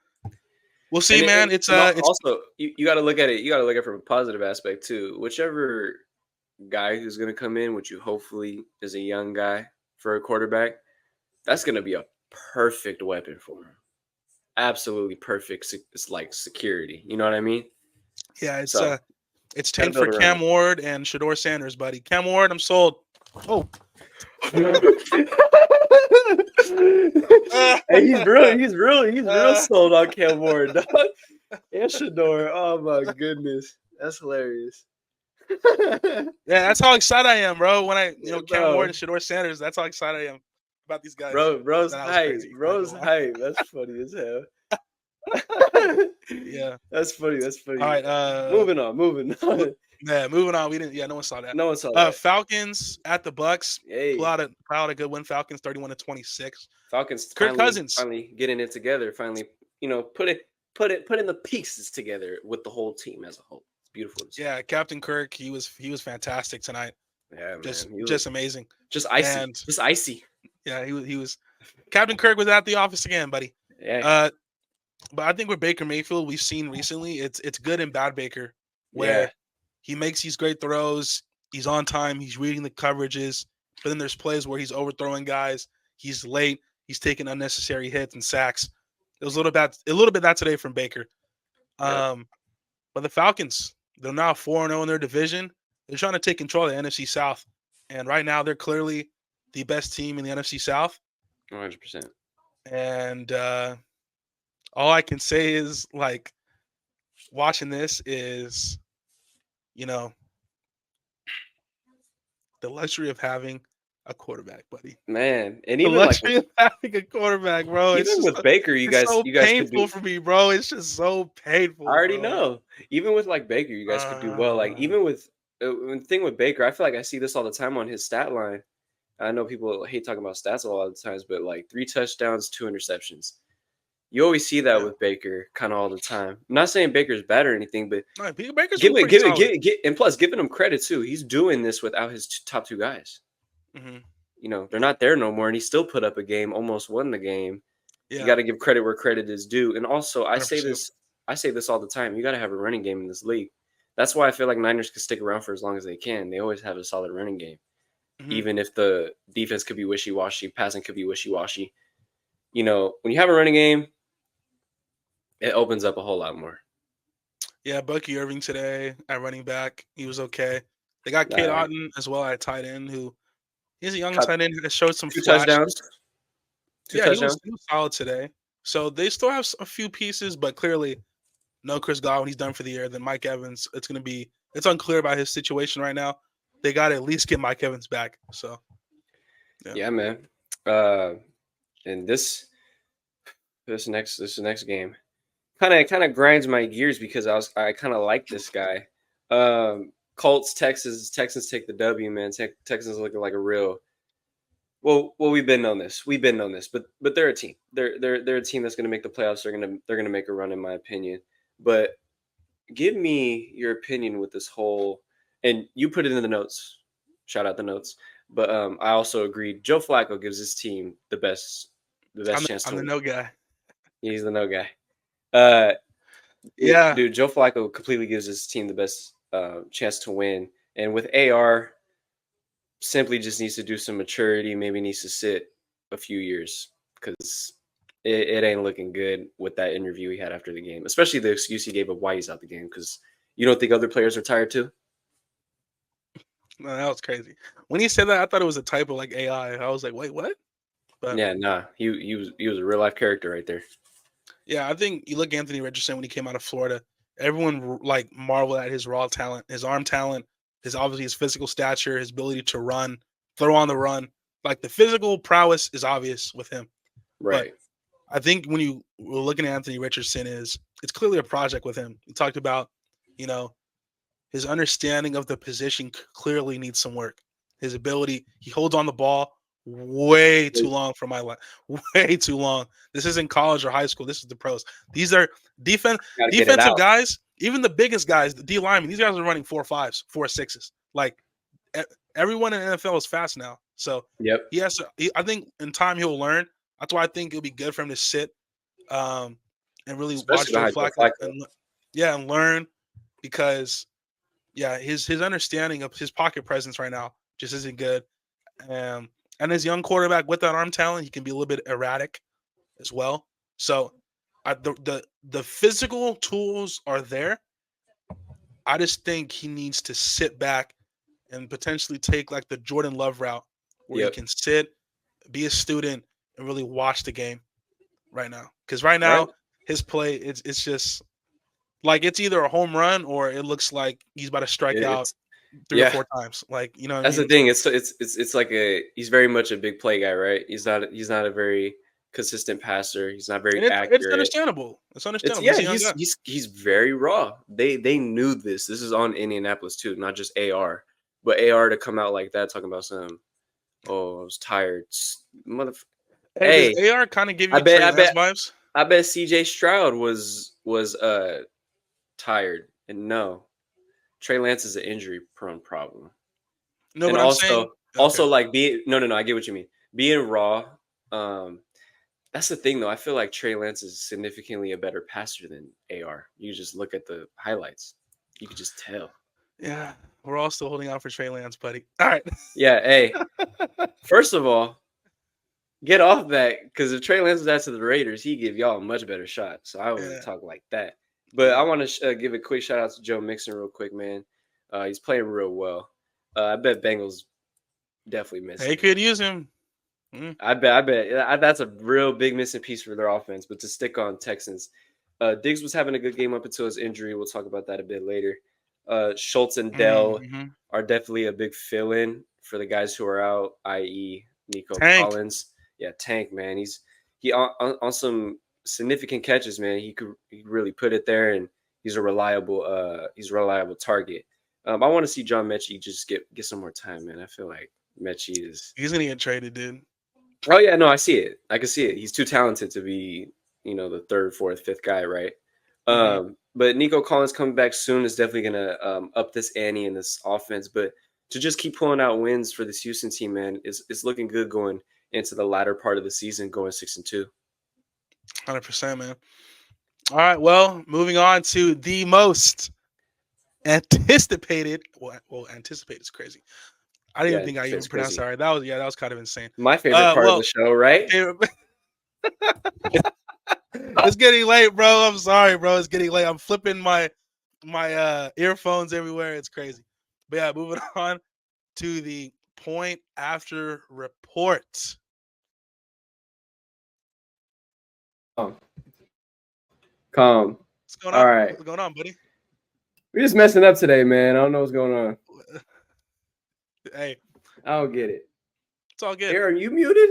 we'll see, man. It's Also you got to look at it. You got to look at it from a positive aspect too. Whichever guy who's going to come in, which you hopefully is a young guy for a quarterback, that's going to be a perfect weapon for him. Absolutely perfect. It's like security. You know what I mean? yeah, So it's got to tank for build around Cam Ward and Shador Sanders, buddy. Cam Ward, I'm sold. Oh, him. Hey, he's real uh, sold on Cam Ward, dog. And Shador. Oh my goodness, that's hilarious. yeah, that's how excited I am, bro. When Cam Ward Bro, and Shador Sanders, that's how excited I am about these guys. bro's That was hype. crazy. I'm not Bro's gonna lie. hype. That's funny as hell. Yeah. That's funny. That's All funny. right. Moving on. Moving on. Yeah. Moving on. We didn't. Yeah. No one saw that. No one saw that. Falcons at the Bucks. Pull Hey, out a good win. Falcons 31-26. Falcons Kirk Cousins. finally getting it together. Finally, putting the pieces together with the whole team as a whole. It's beautiful to see. Yeah, Captain Kirk. He was fantastic tonight. Yeah, Just man. He just looked amazing. just icy. And Just icy. yeah, he was Captain Kirk was at the office again, buddy. Yeah. Uh, but I think with Baker Mayfield, we've seen recently, it's good and bad Baker, Yeah. where he makes these great throws, he's on time, he's reading the coverages, but then there's plays where he's overthrowing guys, he's late, he's taking unnecessary hits and sacks. It was a little bit that today from Baker. Yep. But the Falcons, they're now 4-0 in their division. They're trying to take control of the NFC South, and right now they're clearly the best team in the NFC South. 100%. And all I can say is, like, watching this is, you know, the luxury of having a quarterback, buddy. Man, and The luxury of having a quarterback, bro. It's even just with Baker, it's so you guys could painful do. for me, bro. It's just so I painful, already bro. know. Even with like Baker, you guys could do well. Like Uh, even with the thing with Baker, I feel like I see this all the time on his stat line. I know people hate talking about stats a lot of the times, but like 3 touchdowns, 2 interceptions. You always see that yeah. with Baker, kind of all the time. I'm not saying Baker's bad or anything, but No, Baker's been pretty solid. and plus giving him credit too. He's doing this without his top two guys. Hmm. They're not there no more, and he still put up a game, almost won the game. You Yeah, got to give credit where credit is due. And also, 100%. I say this all the time. You got to have a running game in this league. That's why I feel like Niners can stick around for as long as they can. They always have a solid running game, Hmm. even if the defense could be wishy washy, passing could be wishy washy. When you have a running game, it opens up a whole lot more. Yeah, Bucky Irving today at running back, he was okay. They got Kate Uh, Otten as well at tight end, who he's a young caught tight end that showed some two flashes. touchdowns. Two Yeah, he was touchdowns. he was solid today. So they still have a few pieces, but clearly no Chris Godwin. He's done for the year. Then Mike Evans. It's unclear about his situation right now. they got to at least get Mike Evans back. So yeah, Yeah, man. Uh, and this next game kind of grinds my gears because I kind of like this guy. Colts, Texans take the W, man. Texans looking like a real. Well, we've been on this. We've been on this, but they're a team. They're a team that's going to make the playoffs. They're gonna make a run, in my opinion. But give me your opinion with this whole, and you put it in the notes. Shout out the notes. But I also agreed. Joe Flacco gives his team the best chance I'm the to. no guy. He's the no guy. Uh, Yeah, dude, Joe Flacco completely gives his team the best chance to win. And with AR, simply just needs to do some maturity. Maybe needs to sit a few years because it ain't looking good with that interview he had after the game, especially the excuse he gave of why he's out the game. Because you don't think other players are tired too? no, that was crazy. When he said that, I thought it was a typo like AI. I was like, wait, what? But Yeah, nah. He was a real life character right there. yeah, I think you look at Anthony Richardson when he came out of Florida. Everyone like marveled at his raw talent, his arm talent, his obviously his physical stature, his ability to run, throw on the run. Like the physical prowess is obvious with him. But Right. I think when you were looking at Anthony Richardson, is it's clearly a project with him. He talked about, you know, his understanding of the position clearly needs some work. His ability, he holds on the ball way too long for my life. Way too long. This isn't college or high school. This is the pros. These are Got to get it defensive out. guys. Even the biggest guys, the D linemen, these guys are running 4.5s, 4.6s. Like everyone in the NFL is fast now. So Yep. he has to. I think in time he'll learn. That's why I think it'll be good for him to sit um, and really watch Especially Joe behind Joe Flacco Flacco. and yeah, and learn because yeah, his understanding of his pocket presence right now just isn't good. Um, and his young quarterback with that arm talent, he can be a little bit erratic as well. So, the physical tools are there. I just think he needs to sit back and potentially take like the Jordan Love route, where he Yep. can sit, be a student, and really watch the game right now. Because right Right. now his play, it's just like it's either a home run or it looks like he's about to strike out It's 3 or yeah. 4 times. Like, you know what I That's the mean? thing. It's like he's very much a big play guy, right? He's not a very consistent passer. He's not And very it's accurate. understandable. It's It's understandable. yeah, He's a young he's guy. he's he's very raw. They knew this. This is on Indianapolis too, not just AR. But AR to come out like that talking about some, oh, I was tired. Mother Hey, does Hey, AR kind of give I you bet Trey I Lance bet vibes? I bet CJ Stroud was tired. And no, Trey Lance is an injury prone problem. No, And but I'm saying also okay. like being no, I get what you mean. Being raw, um, that's the thing though. I feel like Trey Lance is significantly a better passer than AR. You just look at the highlights. You could just tell. Yeah, we're all still holding out for Trey Lance, buddy. All right. Yeah, hey, first of all, get off that because if Trey Lance was out to the Raiders, he'd give y'all a much better shot. So I wouldn't Yeah, talk like that. But I yeah. want to give a quick shout out to Joe Mixon real quick, man. He's playing real well. I bet Bengals definitely They missing him. could use him. Mm, I bet that's a real big missing piece for their offense. But to stick on Texans, Diggs was having a good game up until his injury. We'll talk about that a bit later. Schultz and Dell mhm. are definitely a big fill-in for the guys who are out, i.e., Nico Tank. Collins. Yeah, Tank, man. He on some significant catches, man. He could really put it there, and he's a reliable target. I want to see John Mechie just get some more time, man. I feel like Mechie is. He's gonna get traded, dude. Oh yeah, no, I see it. I can see it. He's too talented to be, the third, fourth, fifth guy, right? Hmm. But Nico Collins coming back soon is definitely gonna up this ante in this offense. But to just keep pulling out wins for this Houston team, man, is looking good going into the latter part of the season, going 6-2. 100%, man. All right. Well, moving on to the most anticipated. Well, anticipated is crazy. I didn't Yeah, even think I even it's pronounced that crazy. right. That was kind of insane. My favorite part of the Well, show, right? favorite. It's getting late, bro. I'm sorry, bro. It's getting late. I'm flipping my earphones everywhere. It's crazy. But yeah, moving on to the point after report. Calm, calm. What's going All on? right, What's going on, buddy? we're just messing up today, man. I don't know what's going on. Hey, I don't get it. it's all good. Aaron, you muted?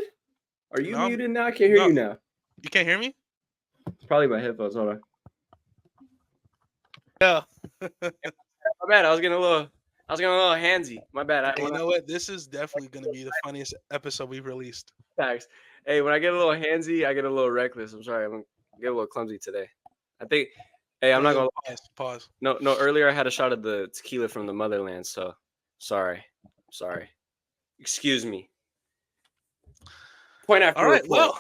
Are you No, muted now? I can't hear no, you now. you can't hear me. It's probably my headphones. Hold on. Yeah. My bad. I was getting a little handsy. My bad. Hey, you know what? This is definitely going to be the funniest episode we've released. Facts. Hey, when I get a little handsy, I get a little reckless. I'm sorry. I'm gonna get a little clumsy today. I think. Hey, I'm Yo, not yo, gonna. pause, pause. No. Earlier I had a shot of the tequila from the motherland. So, sorry. Excuse me. Point All after right. report. Well,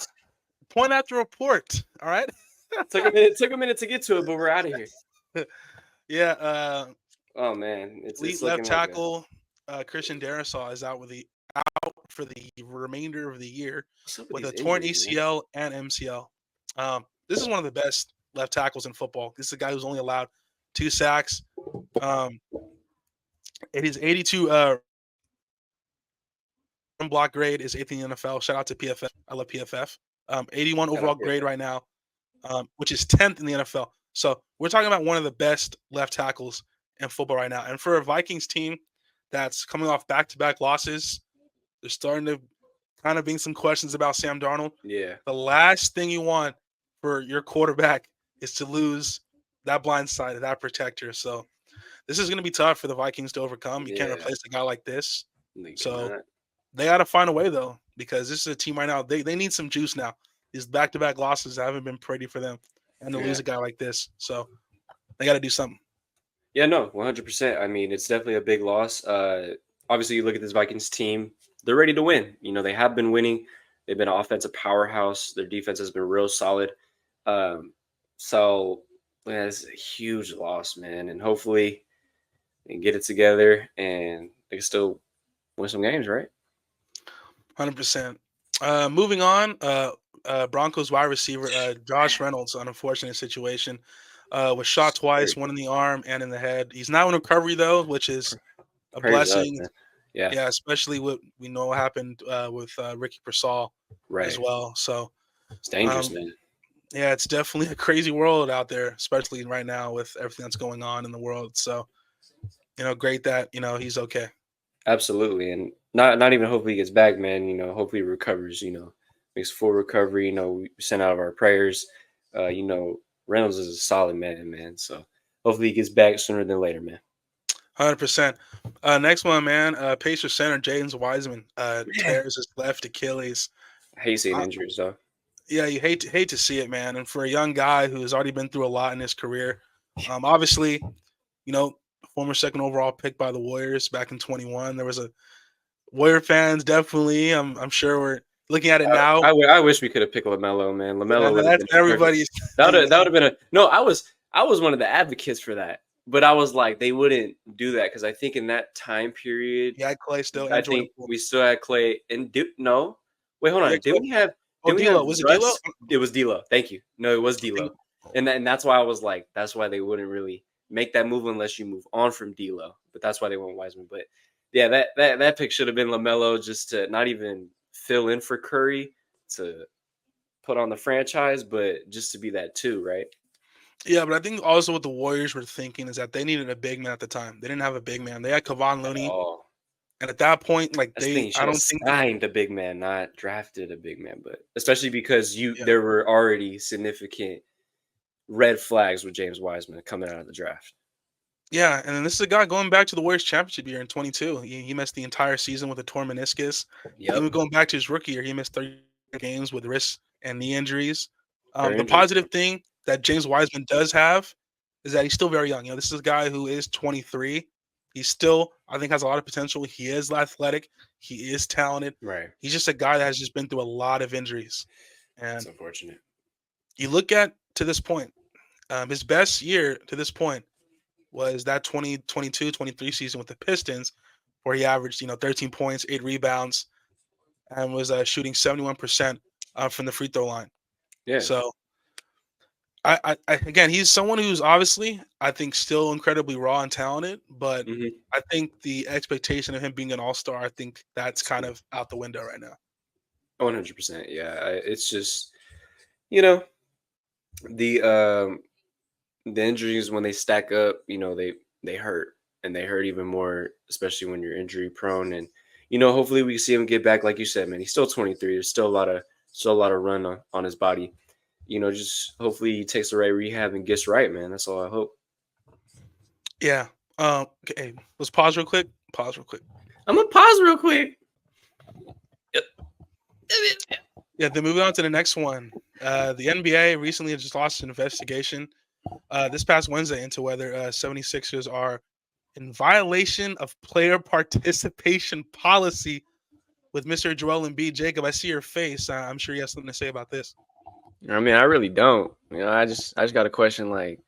point after report. All right. Took a minute. Took a minute to get to it, but we're out of here. Yeah. Oh man, it's Elite left looking like a. tackle Christian Darrisaw is out for the remainder of the year What's up with with these a torn injuries, man? ACL and MCL. This is one of the best left tackles in football. This is a guy who's only allowed 2 sacks. Um, it is 82 run block grade is 8th in the NFL. Shout out to PFF. I love PFF. 81 Shout overall out grade PFF. right now, which is 10th in the NFL. So we're talking about one of the best left tackles in football right now. And for a Vikings team that's coming off back-to-back losses, they're starting to kind of being some questions about Sam Darnold. Yeah, The last thing you want for your quarterback is to lose that blind side, that protector. So this is going to be tough for the Vikings to overcome. You can't yeah. replace a guy like this. They So cannot. they got to find a way though, because this is a team right now. They need some juice now. These back-to-back losses haven't been pretty for them, and to lose Yeah. a guy like this, so they got to do something. Yeah, no, 100%. I mean, it's definitely a big loss. Obviously, you look at this Vikings team; they're ready to win. You know, they have been winning. They've been an offensive powerhouse. Their defense has been real solid. Um, so yeah, it's a huge loss, man. And hopefully, they can get it together and they can still win some games, right? 100%. Moving on, Broncos wide receiver Josh Reynolds, an unfortunate situation, was shot Very twice, one good. in the arm and in the head. He's now in recovery though, which is a Prayers up, blessing. man. Yeah, Yeah, especially what we know happened with Ricky Pearsall as right. well. So It's dangerous, um, man. yeah, it's definitely a crazy world out there, especially right now with everything that's going on in the world. So great that he's okay. Absolutely, and not even hopefully he gets back, man. You know, hopefully he recovers. You know, makes full recovery. You know, we send out our prayers. You know, Reynolds is a solid man, man. So hopefully he gets back sooner than later, man. 100%. Next one, man. Pacer center James Wiseman Man, tears his left Achilles. I hate seeing Uh, injuries though. yeah, you hate to see it, man. And for a young guy who's already been through a lot in his career, obviously, you know, former second overall pick by the Warriors back in 21. There was a Warrior fans definitely. I'm sure we're looking at it now. I wish we could have picked Lamelo, man. Yeah, Lamelo no, would have that's been a perfect. everybody's That thing. would that would have been a no. I was one of the advocates for that, but I was like they wouldn't do that because I think in that time period Yeah, Clay still I and Jordan think Poole. we still had Clay and no. Wait, hold Yeah, on. Clay. Oh, Did we have D'Lo. Was it D'Lo? Russ? It was D'Lo. Thank you. No, it was I D'Lo. think. And that's why I was like, that's why they wouldn't really make that move unless you move on from D'Lo. But that's why they went Wiseman. But yeah, that pick should have been LaMelo just to not even fill in for Curry to put on the franchise, but just to be that too, right? Yeah, but I think also what the Warriors were thinking is that they needed a big man at the time. They didn't have a big man. They had Kevon Looney, Oh, and at that point, like that's the thing. You I should have don't think. signed a big man, not drafted a big man. But especially because Yeah, there were already significant red flags with James Wiseman coming out of the draft. yeah, and then this is a guy going back to the Warriors championship year in 22. He missed the entire season with a torn meniscus. Even Yep. going back to his rookie year, he missed 30 games with wrist and knee injuries. Very The injury positive prone. thing that James Wiseman does have is that he's still very young. This is a guy who is 23. He still, I think, has a lot of potential. He is athletic. He is talented. Right. He's just a guy that has just been through a lot of injuries. It's And unfortunate. you look at to this point, his best year to this point was that 2022-23 season with the Pistons, where he averaged 13 points, 8 rebounds, and was shooting 71% from the free throw line. Yeah. So again, he's someone who's obviously I think still incredibly raw and talented, but Hmm. I think the expectation of him being an all-star, I think that's kind of out the window right now. 100%. Yeah. It's just you know the um the injuries when they stack up, they hurt, and they hurt even more, especially when you're injury prone. And hopefully we can see him get back. Like you said, man, he's still 23. There's still a lot of run on his body. Just hopefully he takes the right rehab and gets right, man. That's all I hope. Yeah. Okay. Let's pause real quick. Pause real quick. I'm gonna pause real quick. Yeah. Then moving on to the next one. The NBA recently just lost an investigation this past Wednesday into whether 76ers are in violation of player participation policy with Mr. Joel Embiid. Jacob, I see your face. I'm sure you have something to say about this. I mean, I really don't. I just got a question. Like,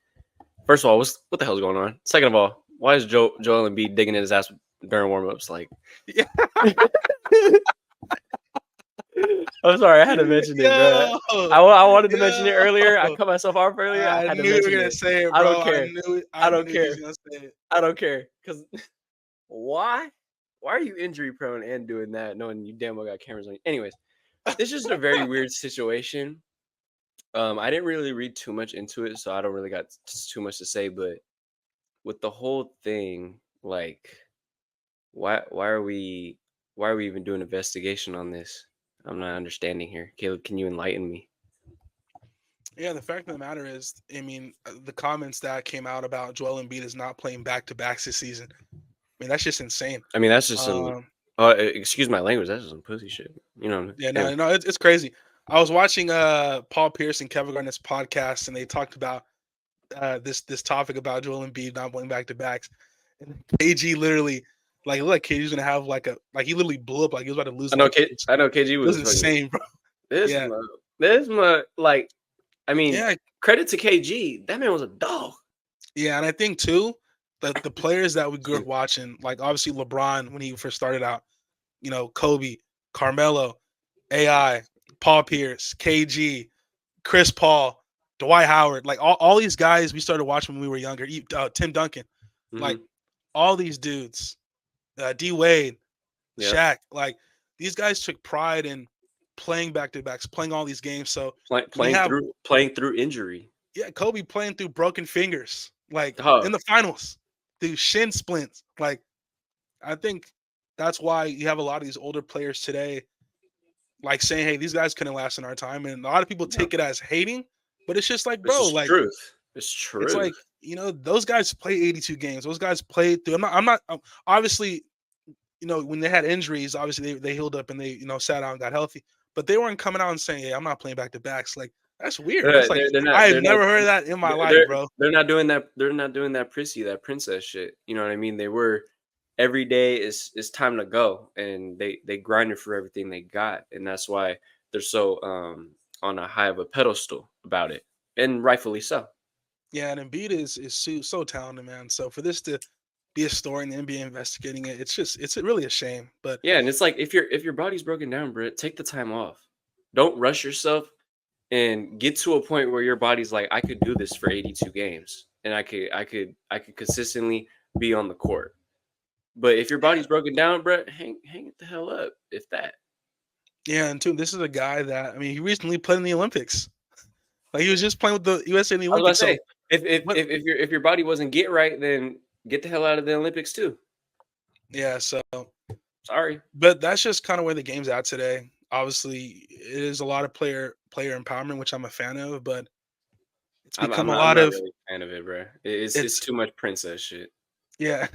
first of all, what the hell's going on? Second of all, why is Joel Embiid digging in his ass during warmups? Like, Yeah. I'm sorry, I had to mention it, bro. Yo, I wanted to mention it earlier. I yo. cut myself off earlier. I I had to knew you were mention gonna it. say it, I don't bro. I care. knew it. I I don't knew he care. was gonna say it. I don't care. Cause why? Why are you injury prone and doing that, knowing you damn well got cameras on you? Anyways, it's just a very weird situation. I didn't really read too much into it, so I don't really got too much to say. But with the whole thing, like, why are we even doing an investigation on this? I'm not understanding here. Caleb, can you enlighten me? Yeah, the fact of the matter is, I mean, the comments that came out about Joel Embiid is not playing back to backs this season. I mean, that's just insane. I mean, that's just some. Um, Excuse my language. That's just some pussy shit. yeah, Anyway. no, it's crazy. I was watching Paul Pierce and Kevin Garnett's podcast, and they talked about this topic about Joel Embiid not playing back to backs. And KG literally, like, look, KG's gonna have he literally blew up, like he was about to lose. I know. I know. KG It was was fucking insane, bro. this. Yeah, Like, I mean, yeah, credit to KG. That man was a dog. yeah, and I think too that the players that we grew up watching, like obviously LeBron when he first started out, Kobe, Carmelo, AI, Paul Pierce, KG, Chris Paul, Dwight Howard, like all these guys we started watching when we were younger. Tim Duncan, like Mm-hmm. all these dudes, D Wade, Yeah, Shaq, like these guys took pride in playing back to backs, playing all these games. So when you have playing through injury. Kobe playing through broken fingers, like in Huh. the finals, through shin splints. Like, I think that's why you have a lot of these older players today, like saying, "Hey, these guys couldn't last in our time," and a lot of people No, take it as hating, but it's just like, it's bro, just like truth. It's it's truth. like those guys play 82 games. Those guys played through. Obviously, when they had injuries, obviously they healed up and they sat out and got healthy, but they weren't coming out and saying, "Hey, I'm not playing back to backs." Like, that's weird. That's like They're not. I have They're not. never heard of that in my life, They're bro. they're not doing that. They're not doing that that princess shit. You know what I mean? They were every day is time to go, and they grinded for everything they got, and that's why they're so on a high of a pedestal about it, and rightfully so. Yeah, and Embiid is so talented, man. So for this to be a story and the NBA investigating it, it's really a shame. But Yeah, and it's like if your body's broken down, Britt, take the time off. Don't rush yourself and get to a point where your body's like, I could do this for 82 games, and I could consistently be on the court. But if your yeah, body's broken down, Brett, hang it the hell up. If that, yeah, and two, this is a guy that he recently played in the Olympics. Like he was just playing with the USA in the I was about to Olympics. So say, what? if your body wasn't get right, then get the hell out of the Olympics too. Yeah, so Sorry. but that's just kind of where the game's at today. Obviously, it is a lot of player empowerment, which I'm a fan of, but it's become a I'm lot not of really a fan of it, bro. It's it's too much princess shit. yeah,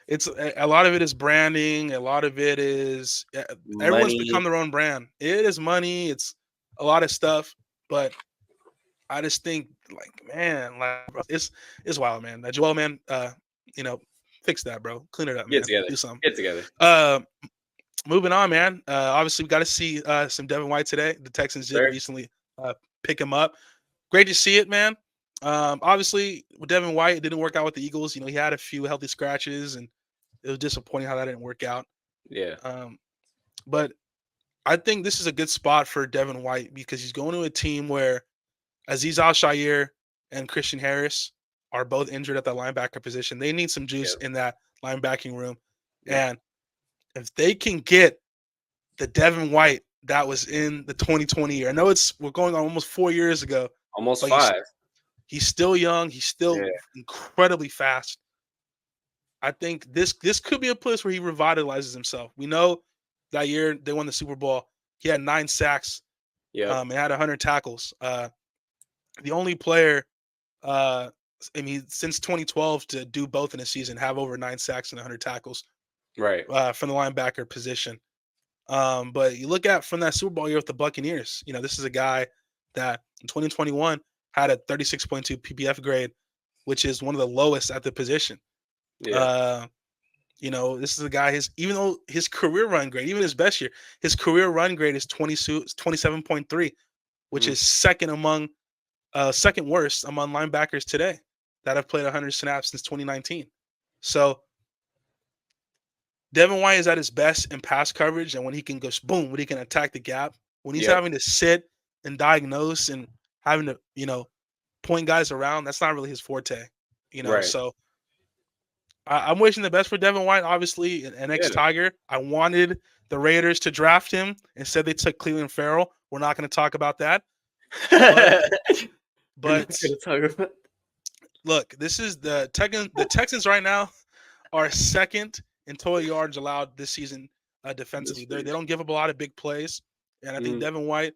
it's a lot of it is branding. A lot of it is everyone's become Money. their own brand. It is money. It's a lot of stuff, but I just think like man, like bro, it's wild, man. That Joel, man, you know, fix that, bro. Clean it up, Get man. together. Do something. Get together. Uh, moving on, man. Obviously, we got to see some Devin White today. The Texans did Sir. recently pick him up. Great to see it, man. Obviously, with Devin White, it didn't work out with the Eagles. He had a few healthy scratches, and it was disappointing how that didn't work out. Yeah. But I think this is a good spot for Devin White because he's going to a team where Aziz Al-Shaair and Christian Harris are both injured at the linebacker position. They need some juice Yeah. in that linebacking room. Yeah. And if they can get the Devin White that was in the 2020 year, I know we're going on almost 4 years ago, Almost but 5. he's still young. He's still Yeah. incredibly fast. I think this could be a place where he revitalizes himself. We know that year they won the Super Bowl. He had 9 sacks, Yep. and had 100 tackles. The only player, uh, I mean, since 2012 to do both in a season, have over 9 sacks and 100 tackles Right. from the linebacker position. But you look at from that Super Bowl year with the Buccaneers. This is a guy that in 2021 had a 36.2 PPF grade, which is one of the lowest at the position. Yeah. Uh, this is a guy. Even though his career run grade, even his best year, his career run grade is 27.3, which Mm. is second worst among linebackers today that have played 100 snaps since 2019. So Devin White is at his best in pass coverage, and when he can go boom, when he can attack the gap. When he's Yep. having to sit and diagnose and having to point guys around, that's not really his forte. Right. So I'm wishing the best for Devin White, obviously, an Yeah. ex-Tiger. I wanted the Raiders to draft him. Instead, they took Cleveland Farrell. We're not going to talk about that. But We're not but gonna talk about. look, this is the Texans. The Texans right now are second in total yards allowed this season This defensively. They week. don't give up a lot of big plays, and I think Mm. Devin White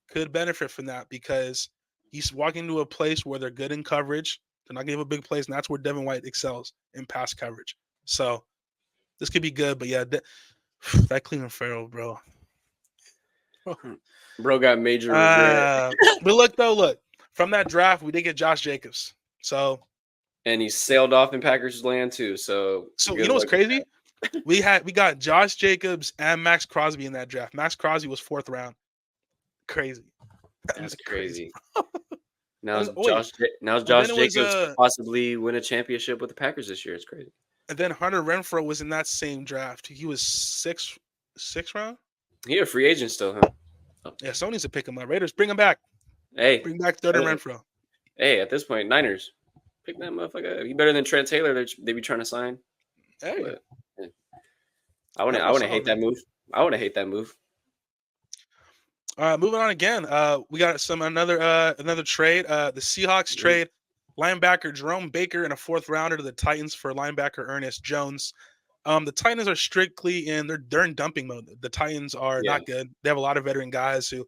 could benefit from that because he's walking into a place where they're good in coverage. They're not giving up big plays, and that's where Devin White excels in pass coverage. So this could be good, but yeah, that Cleveland Farrell, bro. Bro got major regret, But look, from that draft, we did get Josh Jacobs. So and he sailed off in Packers land too. So you good know what's luck with crazy? We got Josh Jacobs and Max Crosby in that draft. Max Crosby was 4th round. Crazy. that. That's Crazy. crazy. Now Wait, and Josh then it was Jacobs could possibly win a championship with the Packers this year. It's crazy. and then Hunter Renfro was in that same draft. He was sixth round. He a free agent still, huh? Oh. Yeah, Sony needs to pick him up. Raiders, bring him back. Hey, Bring back third and hey, Renfro. hey, at this point, Niners pick that motherfucker. He better than Trent Taylor. They be trying to sign, Hey, but yeah. help I us wouldn't hate out, that man. move. I wouldn't hate that move. Moving on again. We got another trade. The Seahawks Mhm. trade linebacker Jerome Baker and a 4th rounder to the Titans for linebacker Ernest Jones. The Titans are strictly they're in dumping mode. The Titans are Yeah, not good. They have a lot of veteran guys who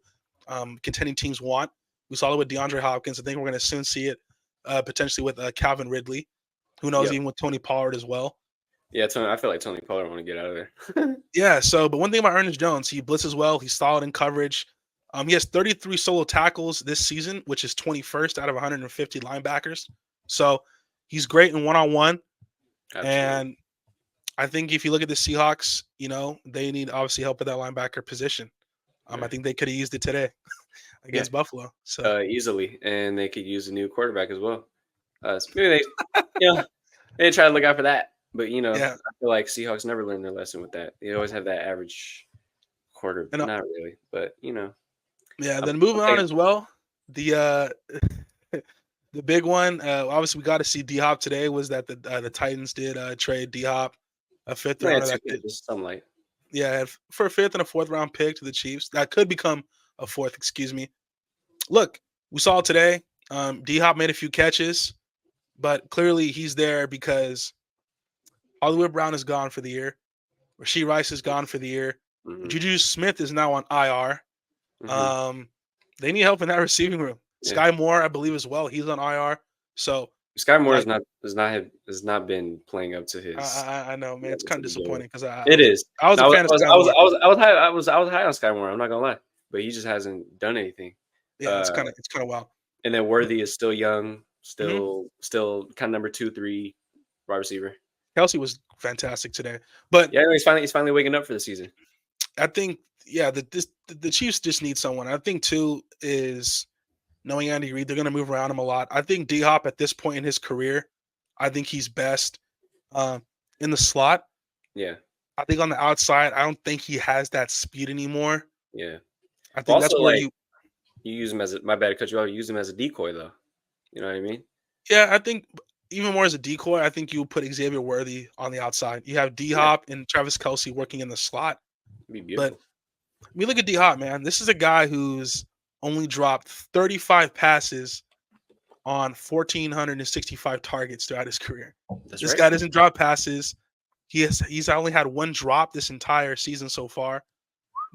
contending teams want. We saw it with DeAndre Hopkins. I think we're going to soon see it potentially with Calvin Ridley. Who knows, yep, even with Tony Pollard as well. yeah. I feel like Tony Pollard want to get out of there. Yeah. So, but one thing about Ernest Jones, he blitzes well. He's solid in coverage. He has 33 solo tackles this season, which is 21st out of 150 linebackers. So he's great in one-on-one. Absolutely. And I think if you look at the Seahawks, they need obviously help at that linebacker position. I Right. think they could have used it today Yeah, against Buffalo. So easily, and they could use a new quarterback as well. So maybe you know, they try to look out for that. But yeah, I feel like Seahawks never learn their lesson with that. They always have that average quarter. and Not really, but yeah. I'm, Then I'm moving on taking. as well, the the big one. Obviously, we got to see D Hop today. Was that the Titans did trade D Hop a 5th Yeah, rounder it's that okay. could Just some light. for a 5th and a 4th round pick to the Chiefs that could become a 4th. Excuse me. Look, we saw today. D Hop made a few catches, but clearly he's there because Hollywood Brown is gone for the year. Rasheed Rice is gone for the year. Hmm. Juju Smith is now on IR. Hmm. Um, they need help in that receiving room. Yeah, Sky Moore, I believe, as well. He's on IR. So Sky Moore I has not been playing up to his I know, man. It's level kind to of begin with. disappointing because It is. I was a No, fan of Sky Moore. I was high on Sky Moore. I'm not gonna lie, but he just hasn't done anything. Yeah, Uh, it's kind of wild. and then But Worthy is still young, mhm. still kind of number 2, 3 wide receiver. Kelsey was fantastic today. But Yeah, he's finally waking up for the season. I think the Chiefs just need someone. I think too is knowing Andy Reid, they're going to move around him a lot. I think D Hop at this point in his career, I think he's best um, in the slot. Yeah, I think on the outside, I don't think he has that speed anymore. yeah. I But think also, that's where like you. you use him as my bad to cut you off. You use him as a decoy though. You know what I mean? Yeah, I think even more as a decoy, I think you would put Xavier Worthy on the outside. You have D Yeah, Hop and Travis Kelsey working in the slot. it'd be But beautiful. we look at D Hop, man. This is a guy who's only dropped 35 passes on 1,465 targets throughout his career. That's This right. guy doesn't drop passes. He's only had one drop this entire season so far.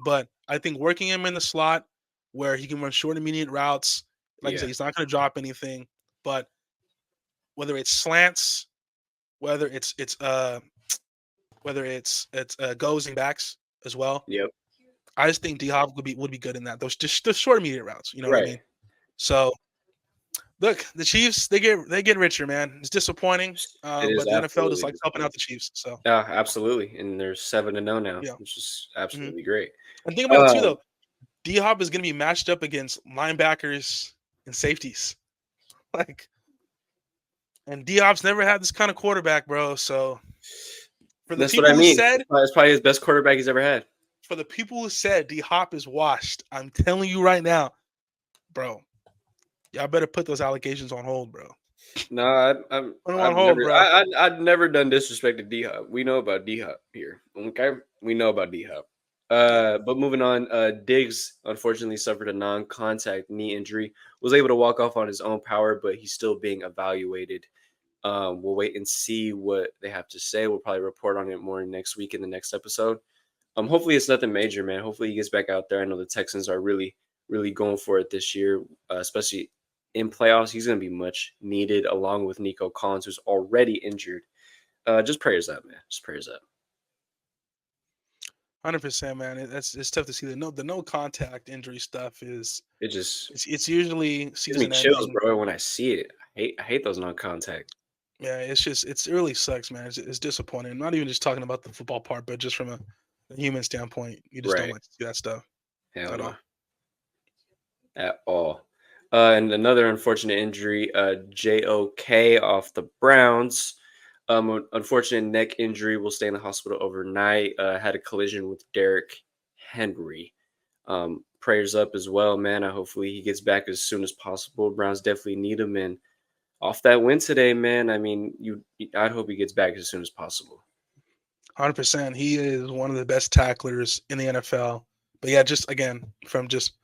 But I think working him in the slot where he can run short intermediate routes, like I said, Yeah. he's not going to drop anything. But whether it's slants, whether it's goes and backs as well, Yep. I just think D Hop would be good in that. Those just the short intermediate routes. You know what I Right. mean? So look, the Chiefs they get richer, man. It's disappointing, It is but the NFL just absolutely likes helping disappointing. out the Chiefs. So Yeah, absolutely. And they're 7-0 now, yeah. which is hmm absolutely great. And think about it too, Um, though. D Hop is going to be matched up against linebackers and safeties. Like, and D Hop's never had this kind of quarterback, bro. So for the that's what people I who mean. said, It's probably his best quarterback he's ever had. D Hop is washed, I'm telling you right now, bro. Y'all better put those allegations on hold, bro. No, Put them on I've hold, never bro. I've never done disrespect to D Hop. We know about D Hop here. Okay, we know about D Hop. Yeah, But moving on, Diggs unfortunately suffered a non-contact knee injury. Was able to walk off on his own power, but he's still being evaluated. We'll wait and see what they have to say. We'll probably report on it more next week in the next episode. Hopefully it's nothing major, man. Hopefully he gets back out there. I know the Texans are really, really going for it this year, especially in playoffs. He's going to be much needed, along with Nico Collins, who's already injured. Just prayers up, man. Just prayers up. 100%, man. It's tough to see the no contact injury stuff is It just it's usually gives me season chills, ending. bro, when I see it. I hate those non-contact. Yeah, it really sucks, man. It's disappointing. I'm not even just talking about the football part, but just from a human standpoint, you just don't Right? like to see that stuff Hell at no, all. at all. And another unfortunate injury, JOK off the Browns. Unfortunate neck injury. Will stay in the hospital overnight. Had a collision with Derrick Henry. Prayers up as well, man. Hopefully he gets back as soon as possible. Browns definitely need him, and off that win today, man. I mean, I'd hope he gets back as soon as possible. 100%. He is one of the best tacklers in the NFL. But yeah, just again from just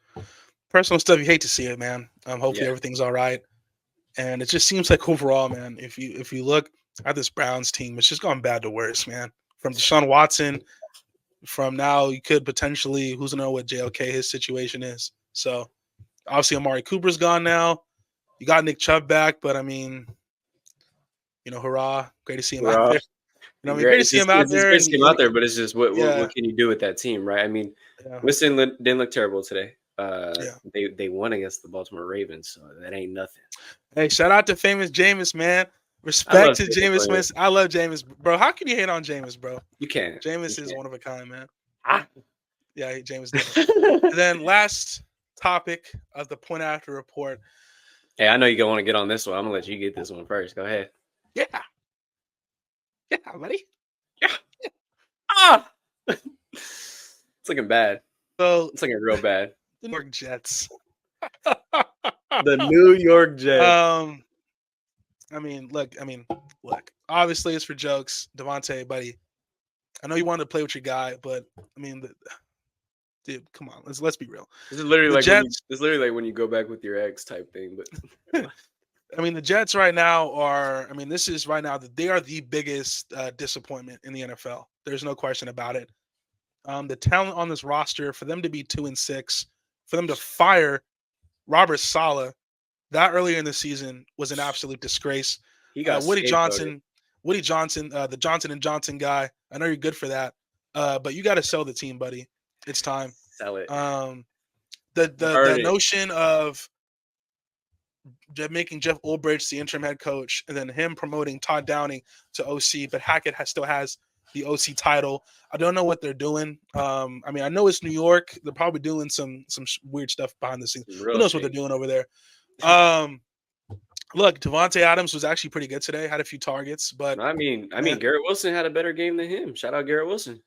personal stuff, you hate to see it, man. Yeah, Hopefully everything's all right. And it just seems like overall, man, if you look at this Browns team, it's just gone bad to worse, man. From Deshaun Watson, from now you could potentially who's gonna know what JOK his situation is. So obviously Amari Cooper's gone now. You got Nick Chubb back, but I mean, hurrah! Great to see him out Ross, there. Great great. to see him out It's there, great to and see him out there, but it's just yeah, what can you do with that team, right? I mean, yeah, Winston didn't look terrible today. yeah. They won against the Baltimore Ravens, so that ain't nothing. Hey, shout out to famous Jameis, man. I Respect love to Jameis Jameis Winston. Winston. I love Jameis, bro. How can you hate on Jameis, bro? You can't. You Jameis is can't. one of a kind, man. Ah. Yeah, Jameis different. And then last topic of the point after report. Hey, I know you're gonna want to get on this one. I'm gonna let you get this one first. Go ahead. Yeah, yeah, buddy. Yeah. Ah. It's looking bad. So It's looking real bad. the New York Jets. The New York Jets. um, look. Obviously, it's for jokes, Devontae, buddy. I know you wanted to play with your guy, but I mean, dude, come on. Let's be real. This is literally The like when you. Jets. This is literally like when you go back with your ex type thing. But I mean, the Jets right now are. I mean, this is right now that they are the biggest disappointment in the NFL. There's no question about it. The talent on this roster for them to be 2-6, for them to fire Robert Saleh that earlier in the season was an absolute disgrace. he got Woody scapegoated. Johnson, the Johnson and Johnson guy. I know you're good for that, but you got to sell the team, buddy. It's time. Sell it. The notion of making Jeff Ulbrich the interim head coach, and then him promoting Todd Downing to OC, but Hackett still has the OC title. I don't know what they're doing. I mean, I know it's New York. They're probably doing some weird stuff behind the scenes. Who Real knows what they're shady. doing over there? Look, Devontae Adams was actually pretty good today. Had a few targets, but I mean, man, Garrett Wilson had a better game than him. Shout out Garrett Wilson.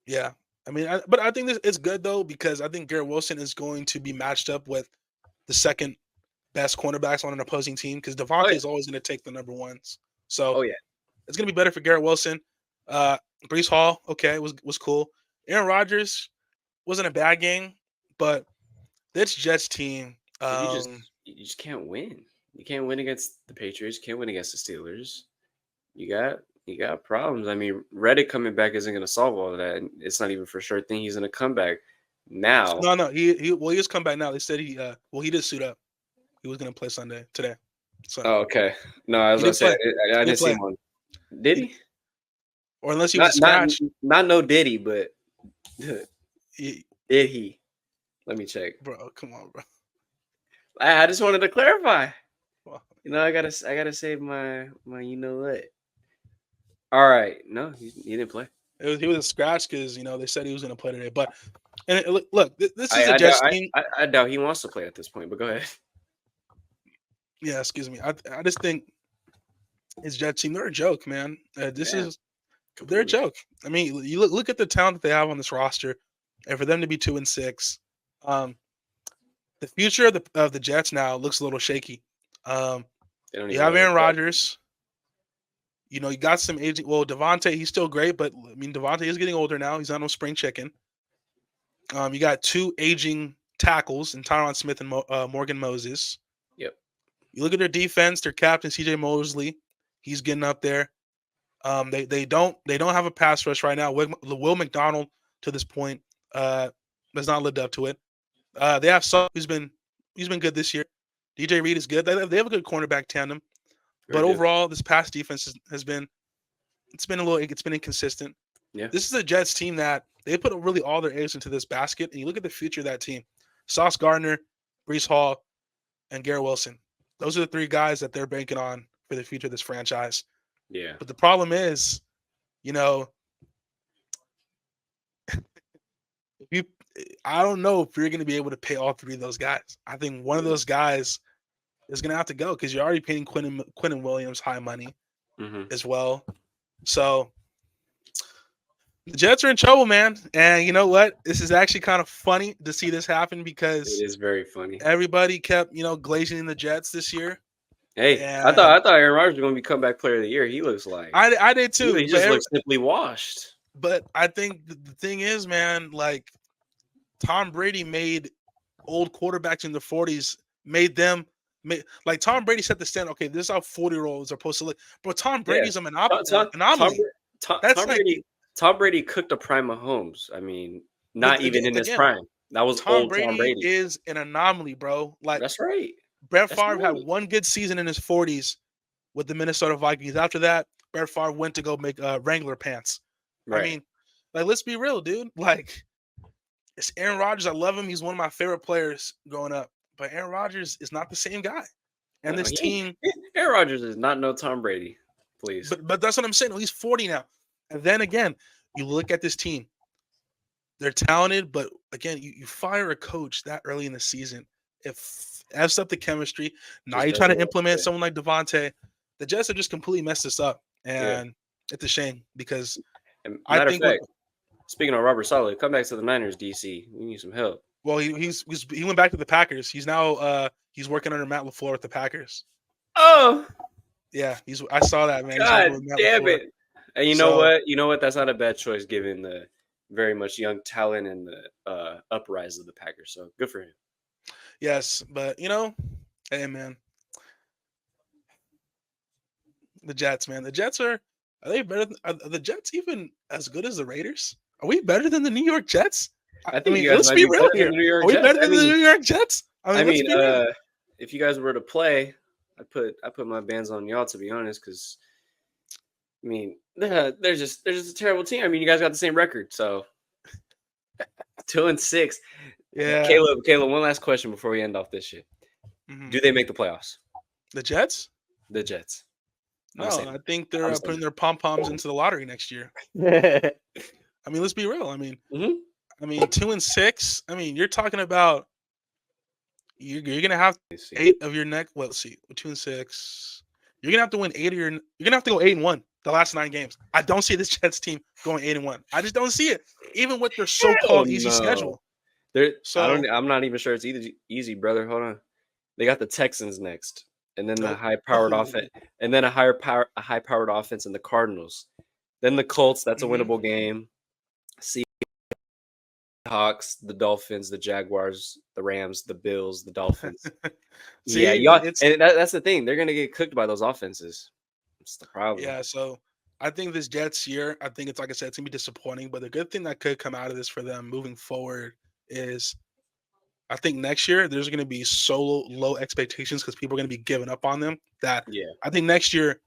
yeah. I mean, but I think it's good though because I think Garrett Wilson is going to be matched up with the second best cornerbacks on an opposing team because Oh Devontae yeah. is always going to take the number ones. So Oh yeah. it's going to be better for Garrett Wilson. Brees Hall, okay, was cool. Aaron Rodgers wasn't a bad game, but this Jets team, You just can't win. You can't win against the Patriots. Can't win against the Steelers. You got problems. I mean, Reddick coming back isn't going to solve all of that. And it's not even for sure thing he's going to come back now. No. He has come back now. They said he did suit up. He was gonna play today. So Oh, okay. No, I was he going did to say play. I He did didn't see play. him on. Did He, he? or unless he was Not a not scratch. not no did he, but did He, he? Let me check. bro, come on, bro. I just wanted to clarify. Well, I gotta save my you know what. All right. No, he didn't play. he was a scratch because they said he was gonna play today. But look, this is I a I doubt Jets team. I doubt he wants to play at this point. But go ahead. Yeah, excuse me. I just think his Jets team. They're a joke, man. Yeah, They're a completely. joke. I mean, you look at the talent that they have on this roster, and for them to be 2-6, um, the future of the Jets now looks a little shaky. Um, They don't you even know have their Aaron quarterback. Rodgers. You got some aging. Well, Devontae, he's still great, but I mean, Devontae is getting older now. He's not no spring chicken. You got two aging tackles in Tyron Smith and Morgan Moses. Yep. You look at their defense. Their captain C.J. Mosley, he's getting up there. They don't have a pass rush right now. Will McDonald to this point has not lived up to it. They have some he's been good this year. DJ Reed is good. They have a good cornerback tandem, Very but good. overall, this past defense has been it's been inconsistent. Yeah. This is a Jets team that they put really all their eggs into this basket, and you look at the future of that team: Sauce Gardner, Brees Hall, and Garrett Wilson. Those are the three guys that they're banking on for the future of this franchise. Yeah. But the problem is, you know, if you, I don't know if you're going to be able to pay all three of those guys. I think one of those guys is going to have to go because you're already paying Quentin Williams high money Mm-hmm. as well. So the Jets are in trouble, man. And you know what? This is actually kind of funny to see this happen It because is very funny. everybody kept, glazing the Jets this year. Hey, I thought And I thought Aaron Rodgers was going to be comeback player of the year. He looks like I did too. he just looks simply washed. But I think the thing is, man, like Tom Brady made old quarterbacks in the 40s, like Tom Brady set the standard. Okay, this is how 40-year-olds are supposed to look. But Tom Yeah. Brady's an Tom Tom Tom, anomaly. That's Tom like Brady Tom Brady cooked a prime of Mahomes. I mean, but not even in his again, prime. That was Tom old Tom Brady Brady. is an anomaly, bro. Like That's right. Brett That's Favre had right. one good season in his 40s with the Minnesota Vikings. After that, Brett Favre went to go make Wrangler pants. I Right. mean, like let's be real, dude. Like it's Aaron Rodgers. I love him. He's one of my favorite players growing up. But Aaron Rodgers is not the same guy. And No, this team, Aaron Rodgers is not no Tom Brady. Please. but that's what I'm saying. He's 40 now. And then again, you look at this team. They're talented, but again, you fire a coach that early in the season. If F's up the chemistry, now Just you try doesn't to work. implement Yeah. someone like Devontae. The Jets have just completely messed this up. Yeah. And it's a shame because And I matter of think what fact, speaking of Robert Saleh, come back to the Niners, DC. We need some help. well he went back to the Packers. He's now he's working under Matt LaFleur with the Packers. Oh, Yeah, I saw that, man. He's working God with Matt damn LaFleur. it. And you know So what? You know what? That's not a bad choice given the very much young talent and the uprise of the Packers. So good for him. yes, but hey man, the Jets, man. The Jets are they better are the Jets even as good as the Raiders? Are we better than the New York Jets? I I think mean, you guys let's might be be real better than here. the New York Are we Jets. better than the New York Jets? I mean, let's be real. If you guys were to play, I put my bands on y'all to be honest, because I mean, they're just a terrible team. I mean, you guys got the same record, so 2-6. Yeah. Caleb, one last question before we end off this shit. Mhm. Do they make the playoffs? The Jets? The Jets. I'm No, saying. I think they're I'm saying. putting their pom poms into the lottery next year. hmm I mean, let's be real. I mean, 2-6. I mean, you're talking about you're gonna have Let's see. 8 of your next. Well, let's see, 2-6. You're gonna have to win 8 of your. You're gonna have to go 8-1 the last 9 games. I don't see this Jets team going 8-1. I just don't see it, even with their Hell so-called easy no. schedule. So I'm not even sure it's easy, brother. Hold on. They got the Texans next, and then the nope. high-powered offense, and then a high-powered offense in the Cardinals. Then the Colts. That's a Mhm. winnable game. See Hawks, the Dolphins, the Jaguars, the Rams, the Bills, the Dolphins. Yeah, See, y'all, it's and that's the thing. They're gonna get cooked by those offenses. It's the problem. yeah. So I think this Jets year, I think it's like I said, it's gonna be disappointing. But the good thing that could come out of this for them moving forward is I think next year there's going to be so low expectations because people are going to be giving up on them that Yeah. I think next year,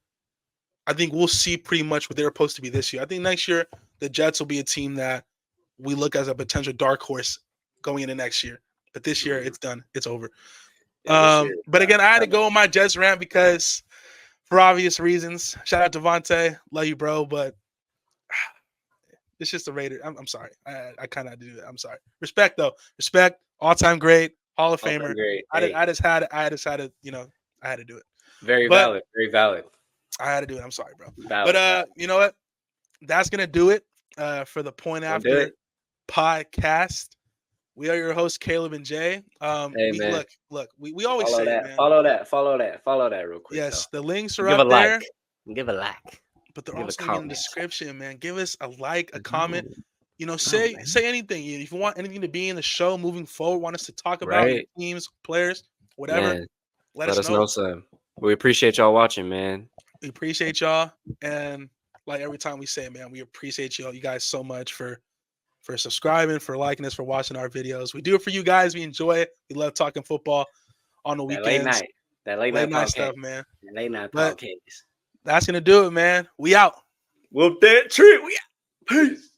I think we'll see pretty much what they're supposed to be this year. I think next year the Jets will be a team that we look as a potential dark horse going into next year. But this year Mhm. it's done. It's over. Yeah, this year. But again, I had to Kinda- go on my Jets rant because for obvious reasons. Shout out to Devontae. Love you, bro. But it's just a Raider. I'm sorry. I kind of had to do that. I'm sorry. Respect though. Respect. All time great. Hall of all-time Famer. great. I Hey, just had to, I had to do it. very But valid. Very valid. I had to do it. I'm sorry, bro. But Valid. Valid. you know what? That's gonna do it for the Point Gonna do After it. podcast. We are your hosts, Caleb and Jay. Hey, We man. look, we always Follow say it, that. man. Follow that. Follow that. Follow that real quick, though. Yes, the links are Give a up like. there, Give a like. but they're Give a also gonna be in the comment. description, man. Give us a like, a comment. Oh, Say man. anything. If you want anything to be in the show moving forward, want us to talk about your Right, teams, players, whatever, man. let Let us us know know. some. We appreciate y'all watching, man. We appreciate y'all, and like every time we say, man, we appreciate you guys so much for subscribing, for liking us, for watching our videos. We do it for you guys. We enjoy it. We love talking football on the That late weekends, night. That late late night night podcast. stuff, man. That late night But podcast. that's gonna do it, man. We out. Whoop that trick. We out. Peace.